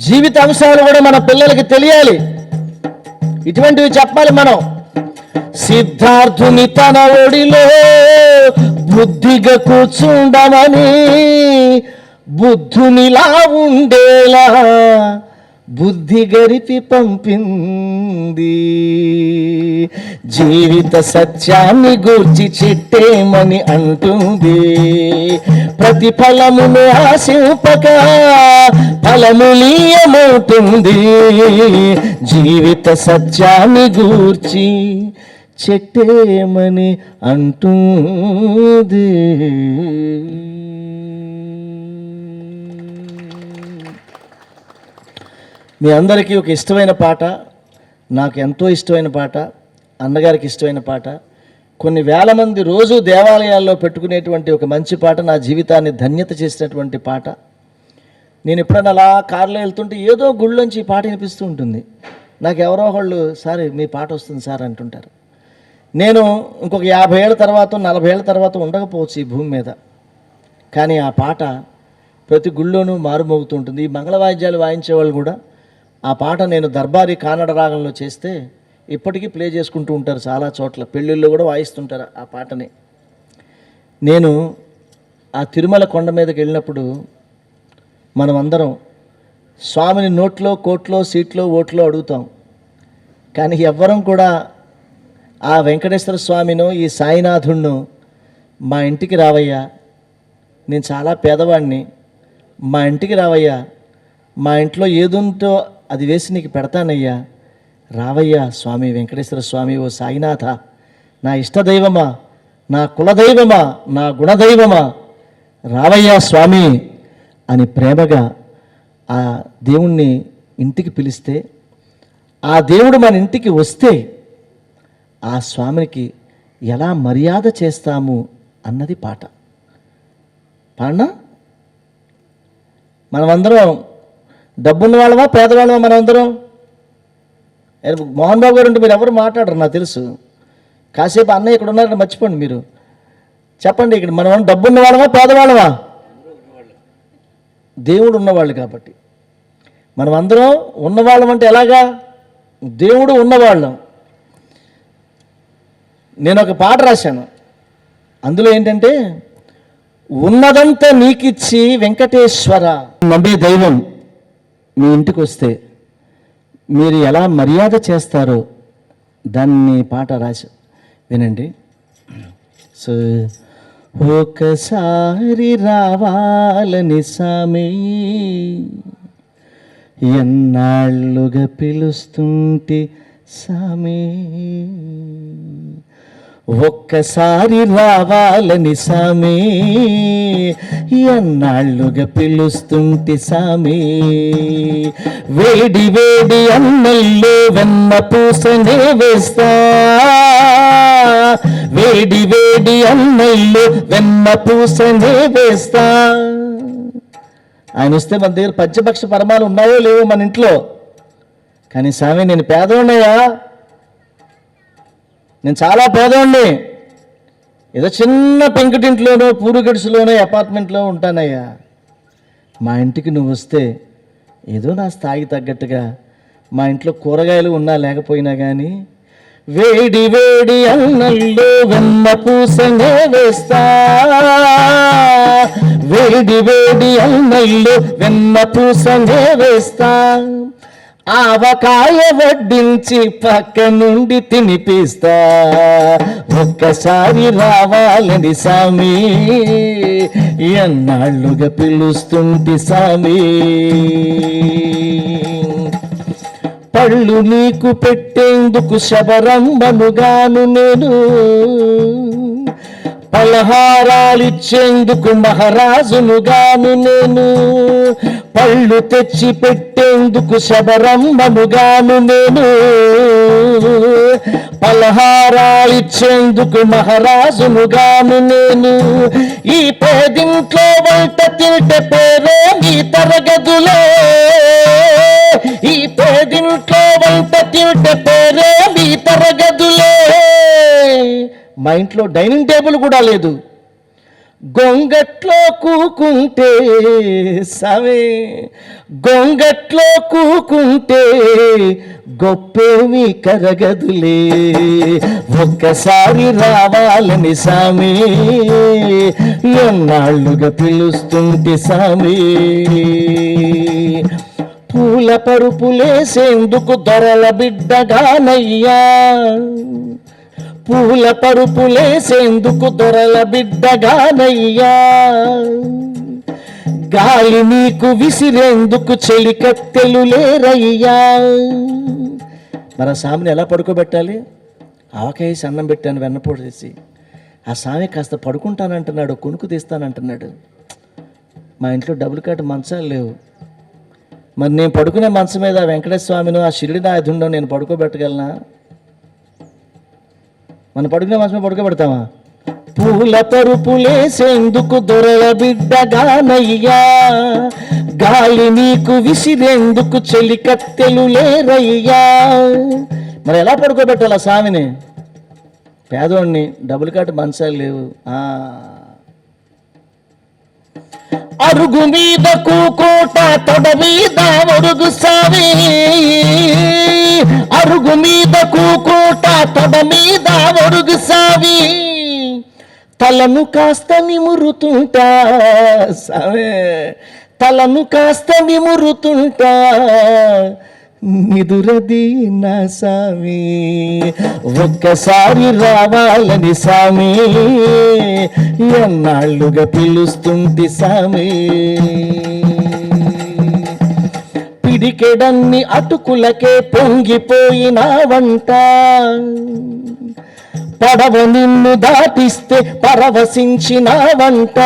జీవిత అంశాలు కూడా మన పిల్లలకి తెలియాలి. ఇటువంటివి చెప్పాలి మనం. సిద్ధార్థుని తన ఒడిలో బుద్ధిగా కూర్చుండమని, బుద్ధునిలా ఉండేలా బుద్ధి గరిపి పంపింది. జీవిత సత్యాన్ని గూర్చి చిట్టేమని అంటుంది. ప్రతిఫలమును ఆశింపక ఫలములీయమవుతుంది. జీవిత సత్యాన్ని గూర్చి చెట్టేమని అంటుంది. మీ అందరికీ ఒక ఇష్టమైన పాట, నాకు ఎంతో ఇష్టమైన పాట, అన్నగారికి ఇష్టమైన పాట, కొన్ని వేల మంది రోజు దేవాలయాల్లో పెట్టుకునేటువంటి ఒక మంచి పాట, నా జీవితాన్ని ధన్యత చేసినటువంటి పాట. నేను ఎప్పుడైనా అలా కారులో వెళ్తుంటే ఏదో గుళ్ళోంచి ఈ పాట వినిపిస్తూ ఉంటుంది. నాకు ఎవరో వాళ్ళు సార్ మీ పాట వస్తుంది సార్ అంటుంటారు. నేను ఇంకొక 50 ఏళ్ళ తర్వాత 40 ఏళ్ళ తర్వాత ఉండకపోవచ్చు ఈ భూమి మీద, కానీ ఆ పాట ప్రతి గుళ్ళోనూ మారుమోగుతూ ఉంటుంది. ఈ మంగళ వాయిద్యాలు వాయించేవాళ్ళు కూడా ఆ పాట నేను దర్బారీ కానడ రాగంలో చేస్తే ఇప్పటికీ ప్లే చేసుకుంటూ ఉంటారు. చాలా చోట్ల పెళ్ళిళ్ళు కూడా వాయిస్తుంటారు ఆ పాటని. నేను ఆ తిరుమల కొండ మీదకి వెళ్ళినప్పుడు మనం అందరం స్వామిని నోట్లో, కోట్లో, సీట్లో, ఓట్లో అడుగుతాం. కానీ ఎవ్వరం కూడా ఆ వెంకటేశ్వర స్వామినో ఈ సాయినాథుణ్ణో మా ఇంటికి రావయ్యా, నేను చాలా పేదవాడిని, మా ఇంటికి రావయ్యా, మా ఇంట్లో ఏదుంటో అది వేసి నీకు పెడతానయ్యా, రావయ్యా స్వామి వెంకటేశ్వర స్వామి, ఓ సాయినాథ, నా ఇష్టదైవమా, నా కులదైవమా, నా గుణదైవమా, రావయ్యా స్వామి అని ప్రేమగా ఆ దేవుణ్ణి ఇంటికి పిలిస్తే, ఆ దేవుడు మన ఇంటికి వస్తే ఆ స్వామికి ఎలా మర్యాద చేస్తాము అన్నది పాట. పాడనా? మనమందరం డబ్బున్న వాళ్ళమా పేదవాళ్ళమా? మనమందరం మోహన్ బాబు గారు ఉంటే మీరు ఎవరు మాట్లాడరు నాకు తెలుసు. కాసేపు అన్నయ్య ఇక్కడ ఉన్నారని మర్చిపోండి మీరు. చెప్పండి, ఇక్కడ మనం డబ్బున్న వాళ్ళమా పేదవాళ్ళమా? దేవుడు ఉన్నవాళ్ళు కాబట్టి మనం అందరం ఉన్నవాళ్ళం. అంటే ఎలాగా? దేవుడు ఉన్నవాళ్ళం. నేను ఒక పాట రాశాను, అందులో ఏంటంటే ఉన్నదంతా నీకిచ్చి వెంకటేశ్వర, నమ్మే దైవం మీ ఇంటికి వస్తే మీరు ఎలా మర్యాద చేస్తారో దాన్ని పాట రాశా, వినండి. సో ఒకసారి రావాలని సామి ఎన్నాళ్ళుగా పిలుస్తుంటే సామి, ఒక్కసారి రావాలని సామి, ఎన్నాళ్ళుగా పిలుస్తుంటి సామి. వేడి వేడి అన్నల్లో వెన్న పూసనే వేస్తా, వేడి వేడి అన్నల్లో వెన్న పూసనే వేస్తా. ఆయన వస్తే మన దగ్గర పంచభక్ష పరమాలు ఉన్నాయో లేవో మన ఇంట్లో, కానీ స్వామి నేను పేదోడినయ్యా, నేను చాలా పేదోడిని, ఏదో చిన్న పెంకుటింట్లోనో పూరుగడిసులోనో అపార్ట్మెంట్లో ఉంటానయ్యా. మా ఇంటికి నువ్వు వస్తే ఏదో నా స్థాయికి తగ్గట్టుగా మా ఇంట్లో కూరగాయలు ఉన్నా లేకపోయినా కానీ వేడి వేడి అన్నల్లో వెన్న పూసనే వేస్తా, వేడి వేడి అన్నల్లో వెన్న పూసనే వేస్తా. ఆవకాయ వడ్డించి పక్క నుండి తినిపిస్తా, ఒక్కసారి రావాలని సామి, ఎన్నాళ్ళుగా పిలుస్తుంటి సామి. పళ్ళు నీకు పెట్టేందుకు శబరంబనుగాను నేను, పలహారాలిచ్చేందుకు మహారాజునుగాను నేను, పళ్ళు తెచ్చి పెట్టేందుకు శబరంబనుగాను నేను, పలహారాలిచ్చేందుకు మహారాజునుగాను నేను. ఈ పేదింట్లో వంట తింటే పేరే మీ తరగదులే, ఈ పేదింట్లో వంట తింటే పేరే మీ తరగదులే. మా ఇంట్లో డైనింగ్ టేబుల్ కూడా లేదు, గొంగట్లో కూకుంటే సామే, గొంగట్లో కూకుంటే గొప్పేమి కరగదులే. ఒక్కసారి రావాలని సామి, ఎన్నాళ్ళుగా పిలుస్తుంటే సామి. పూల పరుపులేసేందుకు దొరల బిడ్డగానయ్యా, పూల పరుపులేసేందుకు దొరల బిడ్డగానయ్యా. గాలి నీకు విసిరేందుకు చెలికత్తెలు లేరయ్యా. మరి సామిని ఎలా పడుకోబెట్టాలి? ఆవకాయ అన్నం పెట్టాను వెన్నపూడ చేసి, ఆ సామి కాస్త పడుకుంటానంటున్నాడు, కొనుక్కు తీస్తానంటున్నాడు. మా ఇంట్లో డబుల్ కాట్ మంచాలు లేవు, మరి నేను పడుకునే మంచం మీద వెంకటేశ్వర స్వామిను ఆ షిరిడినాథుండో నేను పడుకోబెట్టగలనా? మన పడుకునే మంచమే పడుకోబెడతామా? పూల పరుపులేసేందుకు దొరల బిడ్డగానయ్యా, గాలి నీకు విసిరేందుకు చెలికత్తెలు లేరయ్యా. మరి ఎలా పడుకోబెట్టాలా స్వామిని? పేదోడిని, డబుల్ కాట్ మంచాలు లేవు. అరుగు మీద కూకోట తొడ మీద ఒరుగు సామి, అరుగు మీద కూకోట తొడ మీద ఒరుగు సామి. తలను కాస్త నిమురుతుంటా సామే, తలను కాస్త నిమురుతుంటా, నిదురది నా సామి. ఒక్కసారి రావాలని సామి, ఎన్నాళ్ళుగా పిలుస్తుంటి సామి. పిడికెడన్ని అటుకులకే పొంగిపోయిన వంట, పడవ నిన్ను దాటిస్తే పరవశించిన వంట.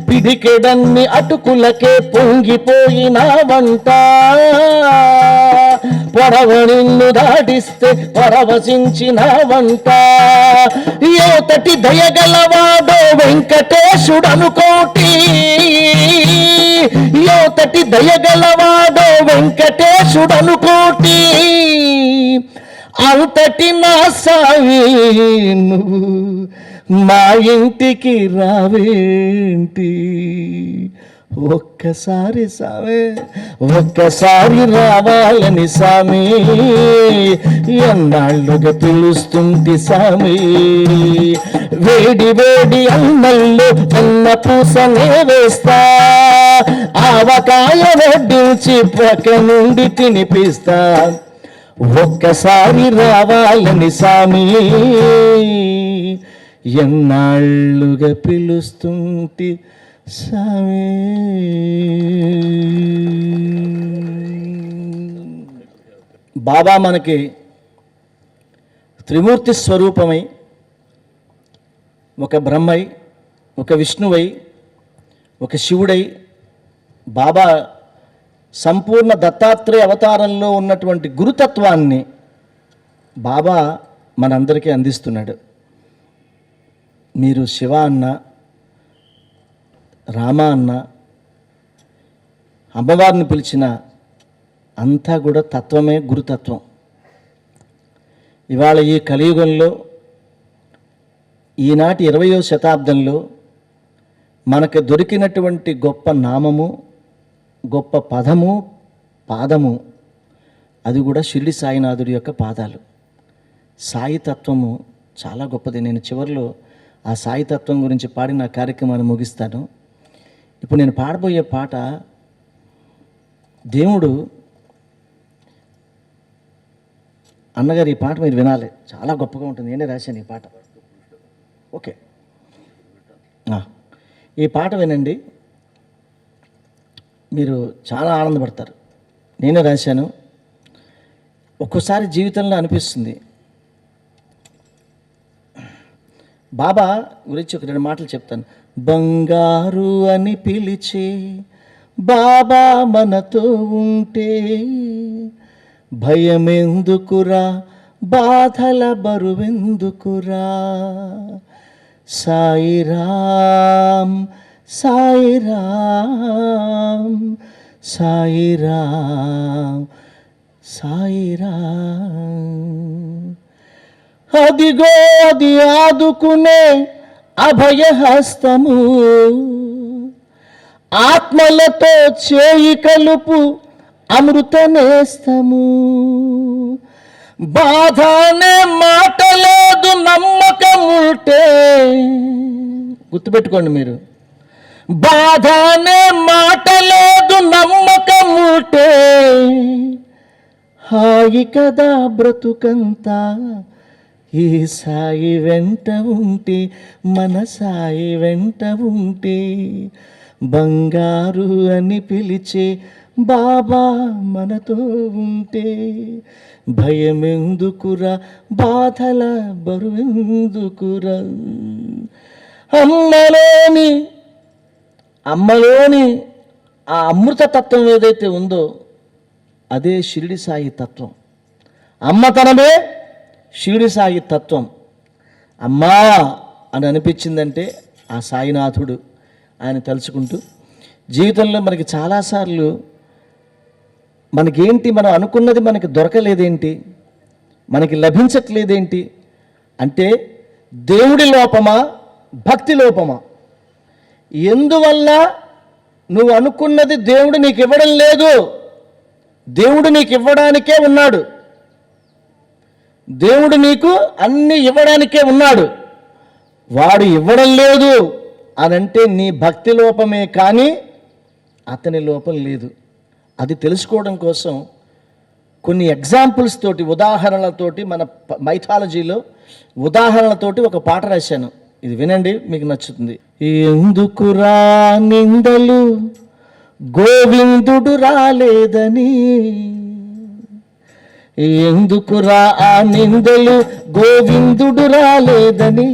పిడికెడన్ని అటుకులకే పొంగిపోయిన వంట, పడవ నిన్ను దాటిస్తే పరవశించిన వంట. యోతటి దయగలవాడో వెంకటేశుడనుకోటి, యోతటి దయగలవాడో వెంకటేశుడనుకోటి. అంతటి నా సామి నువ్వు మా ఇంటికి రావేంటి? ఒక్కసారి సామి, ఒక్కసారి రావాలని సామి, ఎన్నాళ్ళుగా పిలుస్తుంటి సామి. వేడి వేడి అన్నల్లో వెన్న పూసనే వేస్తా, ఆవకాయ వడ్డించి పక్క నుండి తినిపిస్తా. ఒక్కసారి రావాలని సామి, ఎన్నాళ్ళుగా పిలుస్తుంటి సామి. బాబా మనకి త్రిమూర్తి స్వరూపమై ఒక బ్రహ్మై, ఒక విష్ణువై, ఒక శివుడై, బాబా సంపూర్ణ దత్తాత్రేయ అవతారంలో ఉన్నటువంటి గురుతత్వాన్ని బాబా మనందరికీ అందిస్తున్నాడు. మీరు శివ అన్న, రామ అన్న, అమ్మవారిని పిలిచిన అంతా కూడా తత్వమే, గురుతత్వం. ఇవాళ ఈ కలియుగంలో, ఈనాటి 20వ శతాబ్దంలో మనకు దొరికినటువంటి గొప్ప నామము, గొప్ప పదము, పాదము, అది కూడా షిరిడి సాయినాథుడి యొక్క పాదాలు. సాయి తత్వము చాలా గొప్పది. నేను చివరిలో ఆ సాయి తత్వం గురించి పాడి నా కార్యక్రమాన్ని ముగిస్తాను. ఇప్పుడు నేను పాడబోయే పాట, దేవుడు అన్నగారు, ఈ పాట మీరు వినాలి, చాలా గొప్పగా ఉంటుంది. నేనే రాశాను ఈ పాట. ఓకే, ఈ పాట వినండి, మీరు చాలా ఆనందపడతారు. నేనే రాశాను. ఒక్కోసారి జీవితంలో అనిపిస్తుంది, బాబా గురించి ఒక 2 మాటలు చెప్తాను. బంగారు అని పిలిచే బాబా మనతో ఉంటే భయమెందుకురా, బాధల బరువెందుకురా, సాయిరాం సాయిరాం సాయిరాం సాయిరాం. అదిగో అది ఆదుకునే అభయహస్తము, ఆత్మలతో చేయి కలుపు అమృతనేస్తము. బాధనే మాట లేదు నమ్మకముంటే, గుర్తుపెట్టుకోండి మీరు, బాధనే మాట లేదు నమ్మకముంటే హాయి కదా బ్రతుకంతా ఈ సాయి వెంట ఉంటే, మన సాయి వెంట ఉంటే. బంగారు అని పిలిచే బాబా మనతో ఉంటే భయమెందుకురా, బాధల బరువెందుకురా. అమ్మలోని ఆ అమృత తత్వం ఏదైతే ఉందో అదే షిరిడి సాయి తత్వం. అమ్మతనమే షిరిడి సాయి తత్వం. అమ్మా అని అనిపించిందంటే ఆ సాయినాథుడు, ఆయన తలుచుకుంటూ జీవితంలో మనకి చాలాసార్లు మనకేంటి, మనం అనుకున్నది మనకి దొరకలేదేంటి, మనకి లభించట్లేదేంటి అంటే దేవుడి లోపమా, భక్తి లోపమా? ఎందువల్ల నువ్వు అనుకున్నది దేవుడు నీకు ఇవ్వడం లేదు? దేవుడు నీకు ఇవ్వడానికే ఉన్నాడు. దేవుడు నీకు అన్ని ఇవ్వడానికే ఉన్నాడు. వాడు ఇవ్వడం లేదు అనంటే నీ భక్తి లోపమే కానీ అతని లోపం లేదు. అది తెలుసుకోవడం కోసం కొన్ని ఎగ్జాంపుల్స్ తోటి, ఉదాహరణలతోటి, మన మైథాలజీలో ఉదాహరణలతోటి ఒక పాట రాశాను. ఇది వినండి, మీకు నచ్చుతుంది. ఎందుకురా నిందలు గోవిందుడు రాలేదని, ఎందుకురా ఆ నిందలు గోవిందుడు రాలేదని,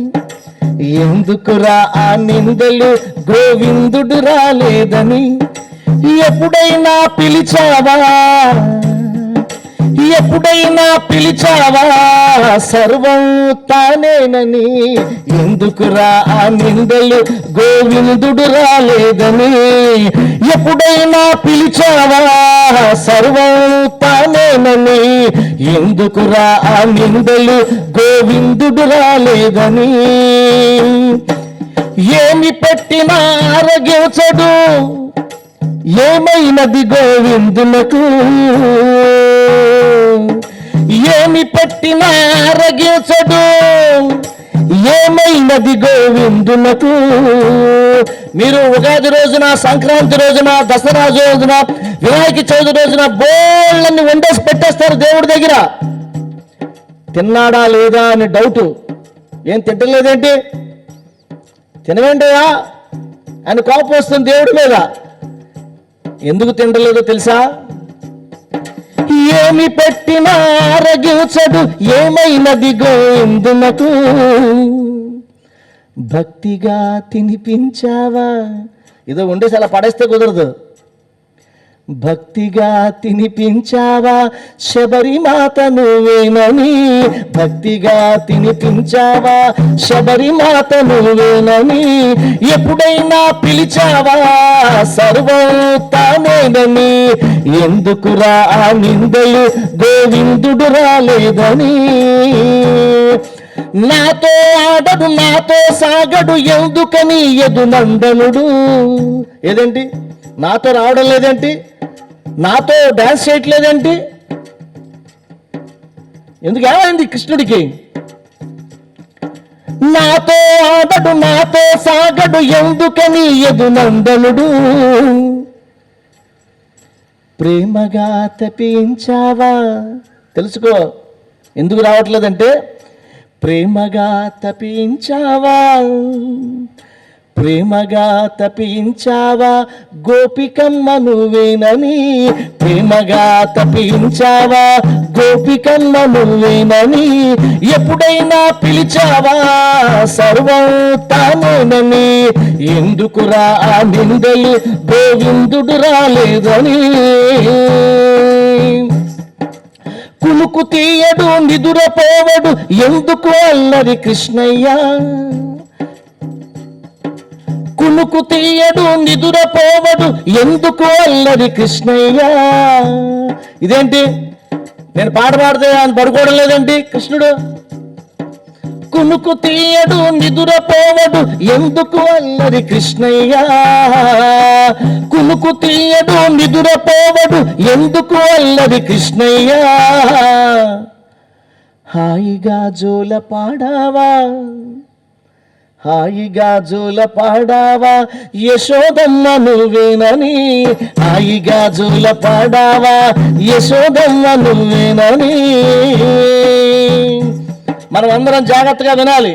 ఎందుకురా ఆ నిందలు గోవిందుడు రాలేదని. ఎప్పుడైనా పిలిచావా, ఎప్పుడైనా పిలిచావా సర్వం తానేనని. ఎందుకురా ఆ నిందలు గోవిందుడు రాలేదని. ఎప్పుడైనా పిలిచావా సర్వం తానేనని. ఎందుకురా ఆ నిందలు గోవిందుడు రాలేదని. ఏమి పెట్టినా ఆరగించడు, ఏమైనది గోవిందునకు. ఏమి పెట్టినా ఆరగించడు, ఏమైనది గోవిందునకు. మీరు ఉగాది రోజున, సంక్రాంతి రోజున, దసరా రోజున, వినాయక చవితి రోజున బోళ్ళని వండేసి పెట్టేస్తారు దేవుడి దగ్గర. తిన్నాడా లేదా అని డౌటు. ఏం తింటలేదేంటి, తినవేంటయా అని కోపం వస్తుంది దేవుడి మీద. ఎందుకు తినలేదో తెలుసా? ఏమి పెట్టినా ఆరగించడు, ఏమైనది గోవిందునకు. భక్తిగా తినిపించావా. ఏదో ఉండేసి అలా పడేస్తే కుదరదు. భక్తిగా తినిపించావా శబరిమాత నువ్వేనని, భక్తిగా తినిపించావా శబరిమాత నువ్వేనని, ఎప్పుడైనా పిలిచావా సర్వం తానేనని, ఎందుకురా ఆ నిందలు గోవిందుడు రాలేదని, నాతో ఆడడు నాతో సాగడు ఎందుకని యదునందనుడు. ఏదేంటి నాతో రావడం లేదేంటి, నాతో డాన్స్ చేయట్లేదేంటి, ఎందుకు ఏమైంది కృష్ణుడికి? నాతో ఆడడు నాతో సాగడు ఎందుకని యదునందనుడు, ప్రేమగా తపించావా. తెలుసుకో ఎందుకు రావట్లేదంటే, ప్రేమగా తపించావా, ప్రేమగా తపించావా గోపికమ్మ నువ్వేనని, ప్రేమగా తపించావా గోపికమ్మ నువ్వేనని, ఎప్పుడైనా పిలిచావా సర్వం తానేనని, ఎందుకురా ఆ నిందలు గోవిందుడు రాలేదని, కులుకు తీయడు నిదురపోవడు ఎందుకు అల్లరి కృష్ణయ్య, కులుకు తీయడు నిదురపోవడు ఎందుకు అల్లరి కృష్ణయ్య. ఇదేంటి నేను పాట పాడితే ఆయన పడుకోవడం లేదేంటి కృష్ణుడు? కులుకు తీయడు నిదురపోవడు ఎందుకు అల్లరి కృష్ణయ్య, కులుకు తీయడు నిదురపోవడు ఎందుకు అల్లరి కృష్ణయ్య, హాయిగా జోల పాడావా, హాయిగా జోల పాడావా యశోదమ్మ నువ్వేనని, హాయిగా జోల పాడావా యశోదమ్మ నువ్వేనని. మనం అందరం జాగ్రత్తగా వినాలి.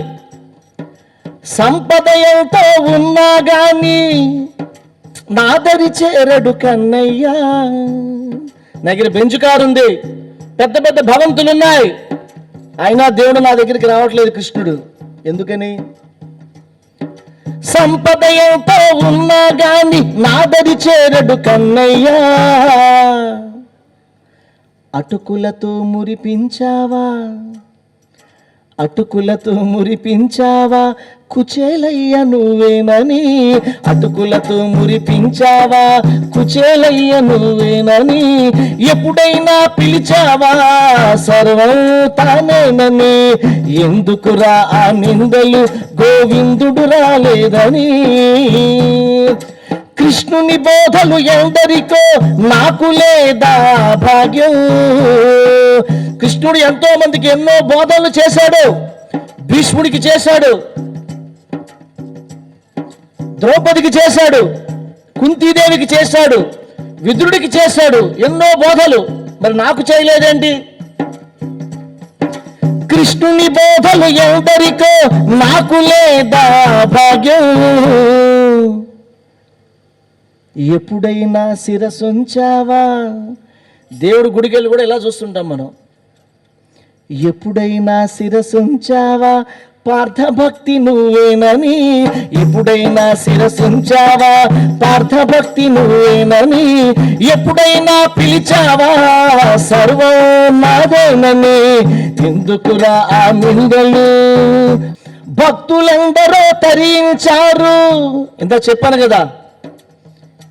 సంపద ఎంతో ఉన్నా గాని నాదరి చేరడు కన్నయ్య. నా దగ్గర బెంచ్ కారు ఉంది, పెద్ద పెద్ద భవంతులున్నాయి, అయినా దేవుడు నా దగ్గరికి రావట్లేదు కృష్ణుడు. ఎందుకని? సంపద ఎంతో ఉన్నా గాని నాదరి చేరడు కన్నయ్య, అటుకులతో మురిపించావా, అటుకులతో మురిపించావా కుచేలయ్య నువ్వేనని, అటుకులతో మురిపించావా కుచేలయ్య నువ్వేనని, ఎప్పుడైనా పిలిచావా సర్వం తానేనని, ఎందుకురా ఆ నిందలు గోవిందుడు రాలేదని. కృష్ణుని బోధలు ఎందరికో నాకు లేదా భాగ్యం. కృష్ణుడు ఎంతో మందికి ఎన్నో బోధనలు చేశాడు. భీష్ముడికి చేశాడు, ద్రౌపదికి చేశాడు, కుంతీదేవికి చేశాడు, విదురుడికి చేశాడు, ఎన్నో బోధలు. మరి నాకు చేయలేదేంటి? కృష్ణుని బోధలు ఎందరికో నాకు లేదా భాగ్యం, ఎప్పుడైనా శిరసుంచావా. దేవుడు గుడికి వెళ్ళి కూడా ఇలా చూస్తుంటాం మనం. ఎప్పుడైనా శిరసుంచావా పార్థభక్తి నువ్వేనని, ఎప్పుడైనా శిరసుంచావా పార్థభక్తి నువ్వేనని, ఎప్పుడైనా పిలిచావా సర్వం నాదేనని, ఎందుకురా ఆ నిందలు. భక్తులందరూ తరించారు. ఇంత చెప్పాను కదా,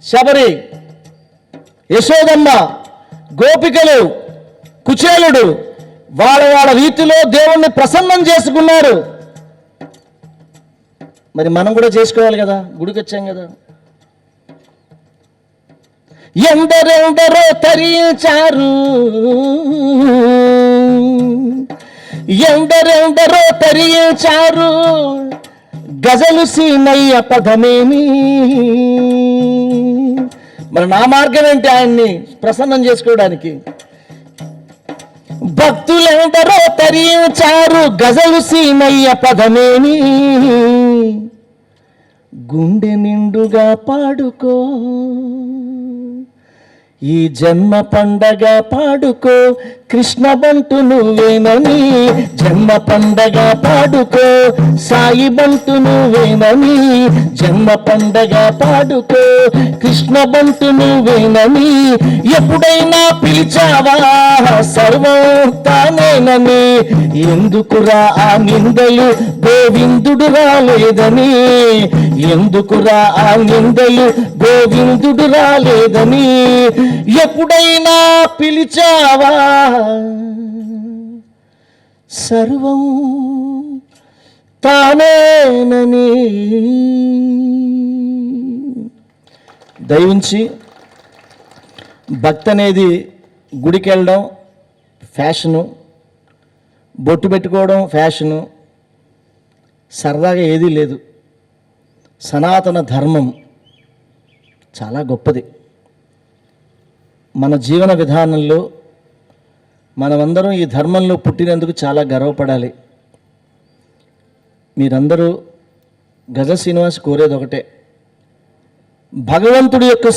శబరి, యశోదమ్మ, గోపికలు, కుచేలుడు వాళ్ళ వాళ్ళ రీతిలో దేవుణ్ణి ప్రసన్నం చేసుకున్నారు. మరి మనం కూడా చేసుకోవాలి కదా, గుడికి వచ్చాం కదా. ఎందరెందరో తరించారు, ఎందరెందరో తరించారు గజలు సీనయ్య పదమేమి. మరి నా మార్గం ఏంటి? ఆయన్ని ప్రసన్నం చేసుకోవడానికి. భక్తులెందరో తరించారు గజలు సీనయ్య పదమేమి, గుండె నిండుగా పాడుకో ఈ జన్మ పండగ పాడుకో, కృష్ణ బంటు నువ్వేనని జన్మ పండగ పాడుకో, సాయి బంటు నువ్వేనని జన్మ పండగ పాడుకో. కృష్ణ బంటు నువ్వేనని ఎప్పుడైనా పిలిచావా, సర్వం తానేనని. ఎందుకురా ఆ నిందలు గోవిందుడు రాలేదని, ఎందుకురా ఆ నిందలు గోవిందుడు రాలేదని. ఎప్పుడైనా పిలిచావా, సర్వం తానేనని. దయవుంచి భక్తి అనేది గుడికి వెళ్ళడం ఫ్యాషను, బొట్టు పెట్టుకోవడం ఫ్యాషను, సరదాగా ఏదీ లేదు. సనాతన ధర్మం చాలా గొప్పది. మన జీవన విధానంలో మనమందరం ఈ ధర్మంలో పుట్టినందుకు చాలా గర్వపడాలి. మీరందరూ గజ శ్రీనివాస్ కోరేది ఒకటే, భగవంతుడి యొక్క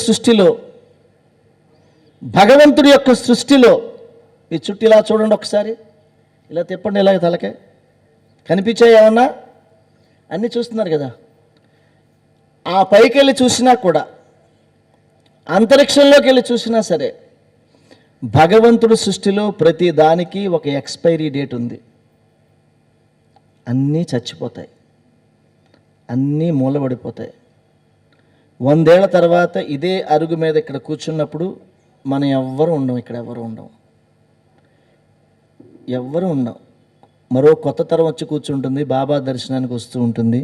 సృష్టిలో ఈ చుట్టూ ఇలా చూడండి ఒకసారి, ఇలా తిప్పండి, ఇలాగ తలకే కనిపించాయి ఏమన్నా, అన్నీ చూస్తున్నారు కదా. ఆ పైకి వెళ్ళి చూసినా కూడా, అంతరిక్షంలోకి వెళ్ళి చూసినా సరే, భగవంతుడి సృష్టిలో ప్రతి దానికి ఒక ఎక్స్పైరీ డేట్ ఉంది. అన్నీ చచ్చిపోతాయి, అన్నీ మూలబడిపోతాయి. 100 ఏళ్ల తర్వాత ఇదే అరుగు మీద ఇక్కడ కూర్చున్నప్పుడు మనం ఎవ్వరు ఉండం, ఇక్కడ ఎవరు ఉండం. మరో కొత్త తరం వచ్చి కూర్చుంటుంది, బాబా దర్శనానికి వస్తూ ఉంటుంది.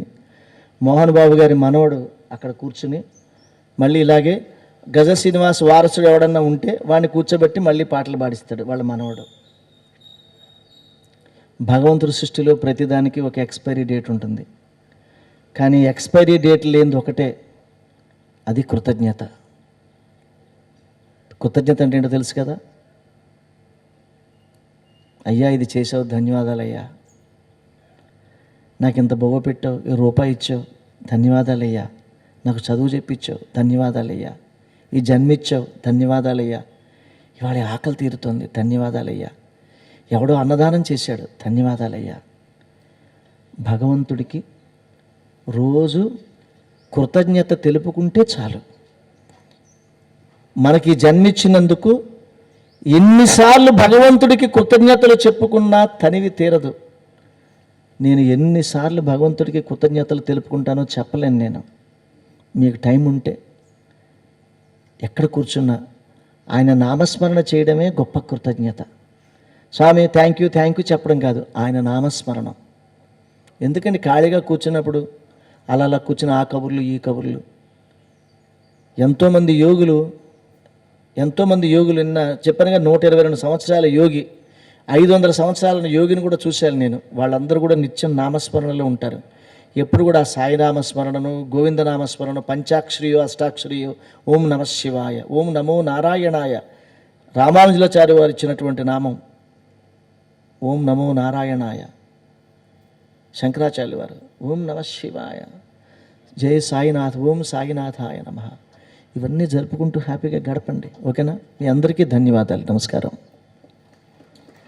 మోహన్ బాబు గారి మనవడు అక్కడ కూర్చుని మళ్ళీ ఇలాగే గజ శ్రీనివాస్ వారసుడు ఎవడన్నా ఉంటే వాడిని కూర్చోబెట్టి మళ్ళీ పాటలు పాడిస్తాడు వాళ్ళ మనవడు. భగవంతుడి సృష్టిలో ప్రతిదానికి ఒక ఎక్స్పైరీ డేట్ ఉంటుంది. కానీ ఎక్స్పైరీ డేట్ లేనిది ఒకటే, అది కృతజ్ఞత. కృతజ్ఞత అంటే ఏంటో తెలుసు కదా. అయ్యా ఇది చేసావు, ధన్యవాదాలయ్యా. నాకు ఇంత బొవ్వ పెట్టావు, రూపాయి ఇచ్చావు, ధన్యవాదాలయ్యా. నాకు చదువు చెప్పించావు, ధన్యవాదాలయ్యా. ఈ జన్మిచ్చావు, ధన్యవాదాలయ్యా. ఇవాళ ఆకలి తీరుతోంది, ధన్యవాదాలయ్యా. ఎవడో అన్నదానం చేశాడు, ధన్యవాదాలయ్యా. భగవంతుడికి రోజు కృతజ్ఞత తెలుపుకుంటే చాలు. మనకి జన్మిచ్చినందుకు ఎన్నిసార్లు భగవంతుడికి కృతజ్ఞతలు చెప్పుకున్నా తనివి తీరదు. నేను ఎన్నిసార్లు భగవంతుడికి కృతజ్ఞతలు తెలుపుకుంటానో చెప్పలేను నేను. మీకు టైం ఉంటే ఎక్కడ కూర్చున్నా ఆయన నామస్మరణ చేయడమే గొప్ప కృతజ్ఞత. స్వామి థ్యాంక్ యూ చెప్పడం కాదు, ఆయన నామస్మరణం. ఎందుకంటే ఖాళీగా కూర్చున్నప్పుడు అలా కూర్చున్న ఆ కబుర్లు ఈ కబుర్లు. ఎంతోమంది యోగులు చెప్పానుగా 122 సంవత్సరాల యోగి, 500 సంవత్సరాల యోగిని కూడా చూశాను నేను. వాళ్ళందరూ కూడా నిత్యం నామస్మరణలో ఉంటారు. ఎప్పుడు కూడా సాయినామస్మరణను, గోవిందనామస్మరణ, పంచాక్షరియో అష్టాక్షరియో, ఓం నమ శివాయ, ఓం నమో నారాయణాయ. రామానుజులాచార్య వారు ఇచ్చినటువంటి నామం ఓం నమో నారాయణాయ. శంకరాచార్యులు వారు ఓం నమ శివాయ, జయ సాయినాథ్, ఓం సాయినాథాయ నమః. ఇవన్నీ జరుపుకుంటూ హ్యాపీగా గడపండి. ఓకేనా? మీ అందరికీ ధన్యవాదాలు. నమస్కారం.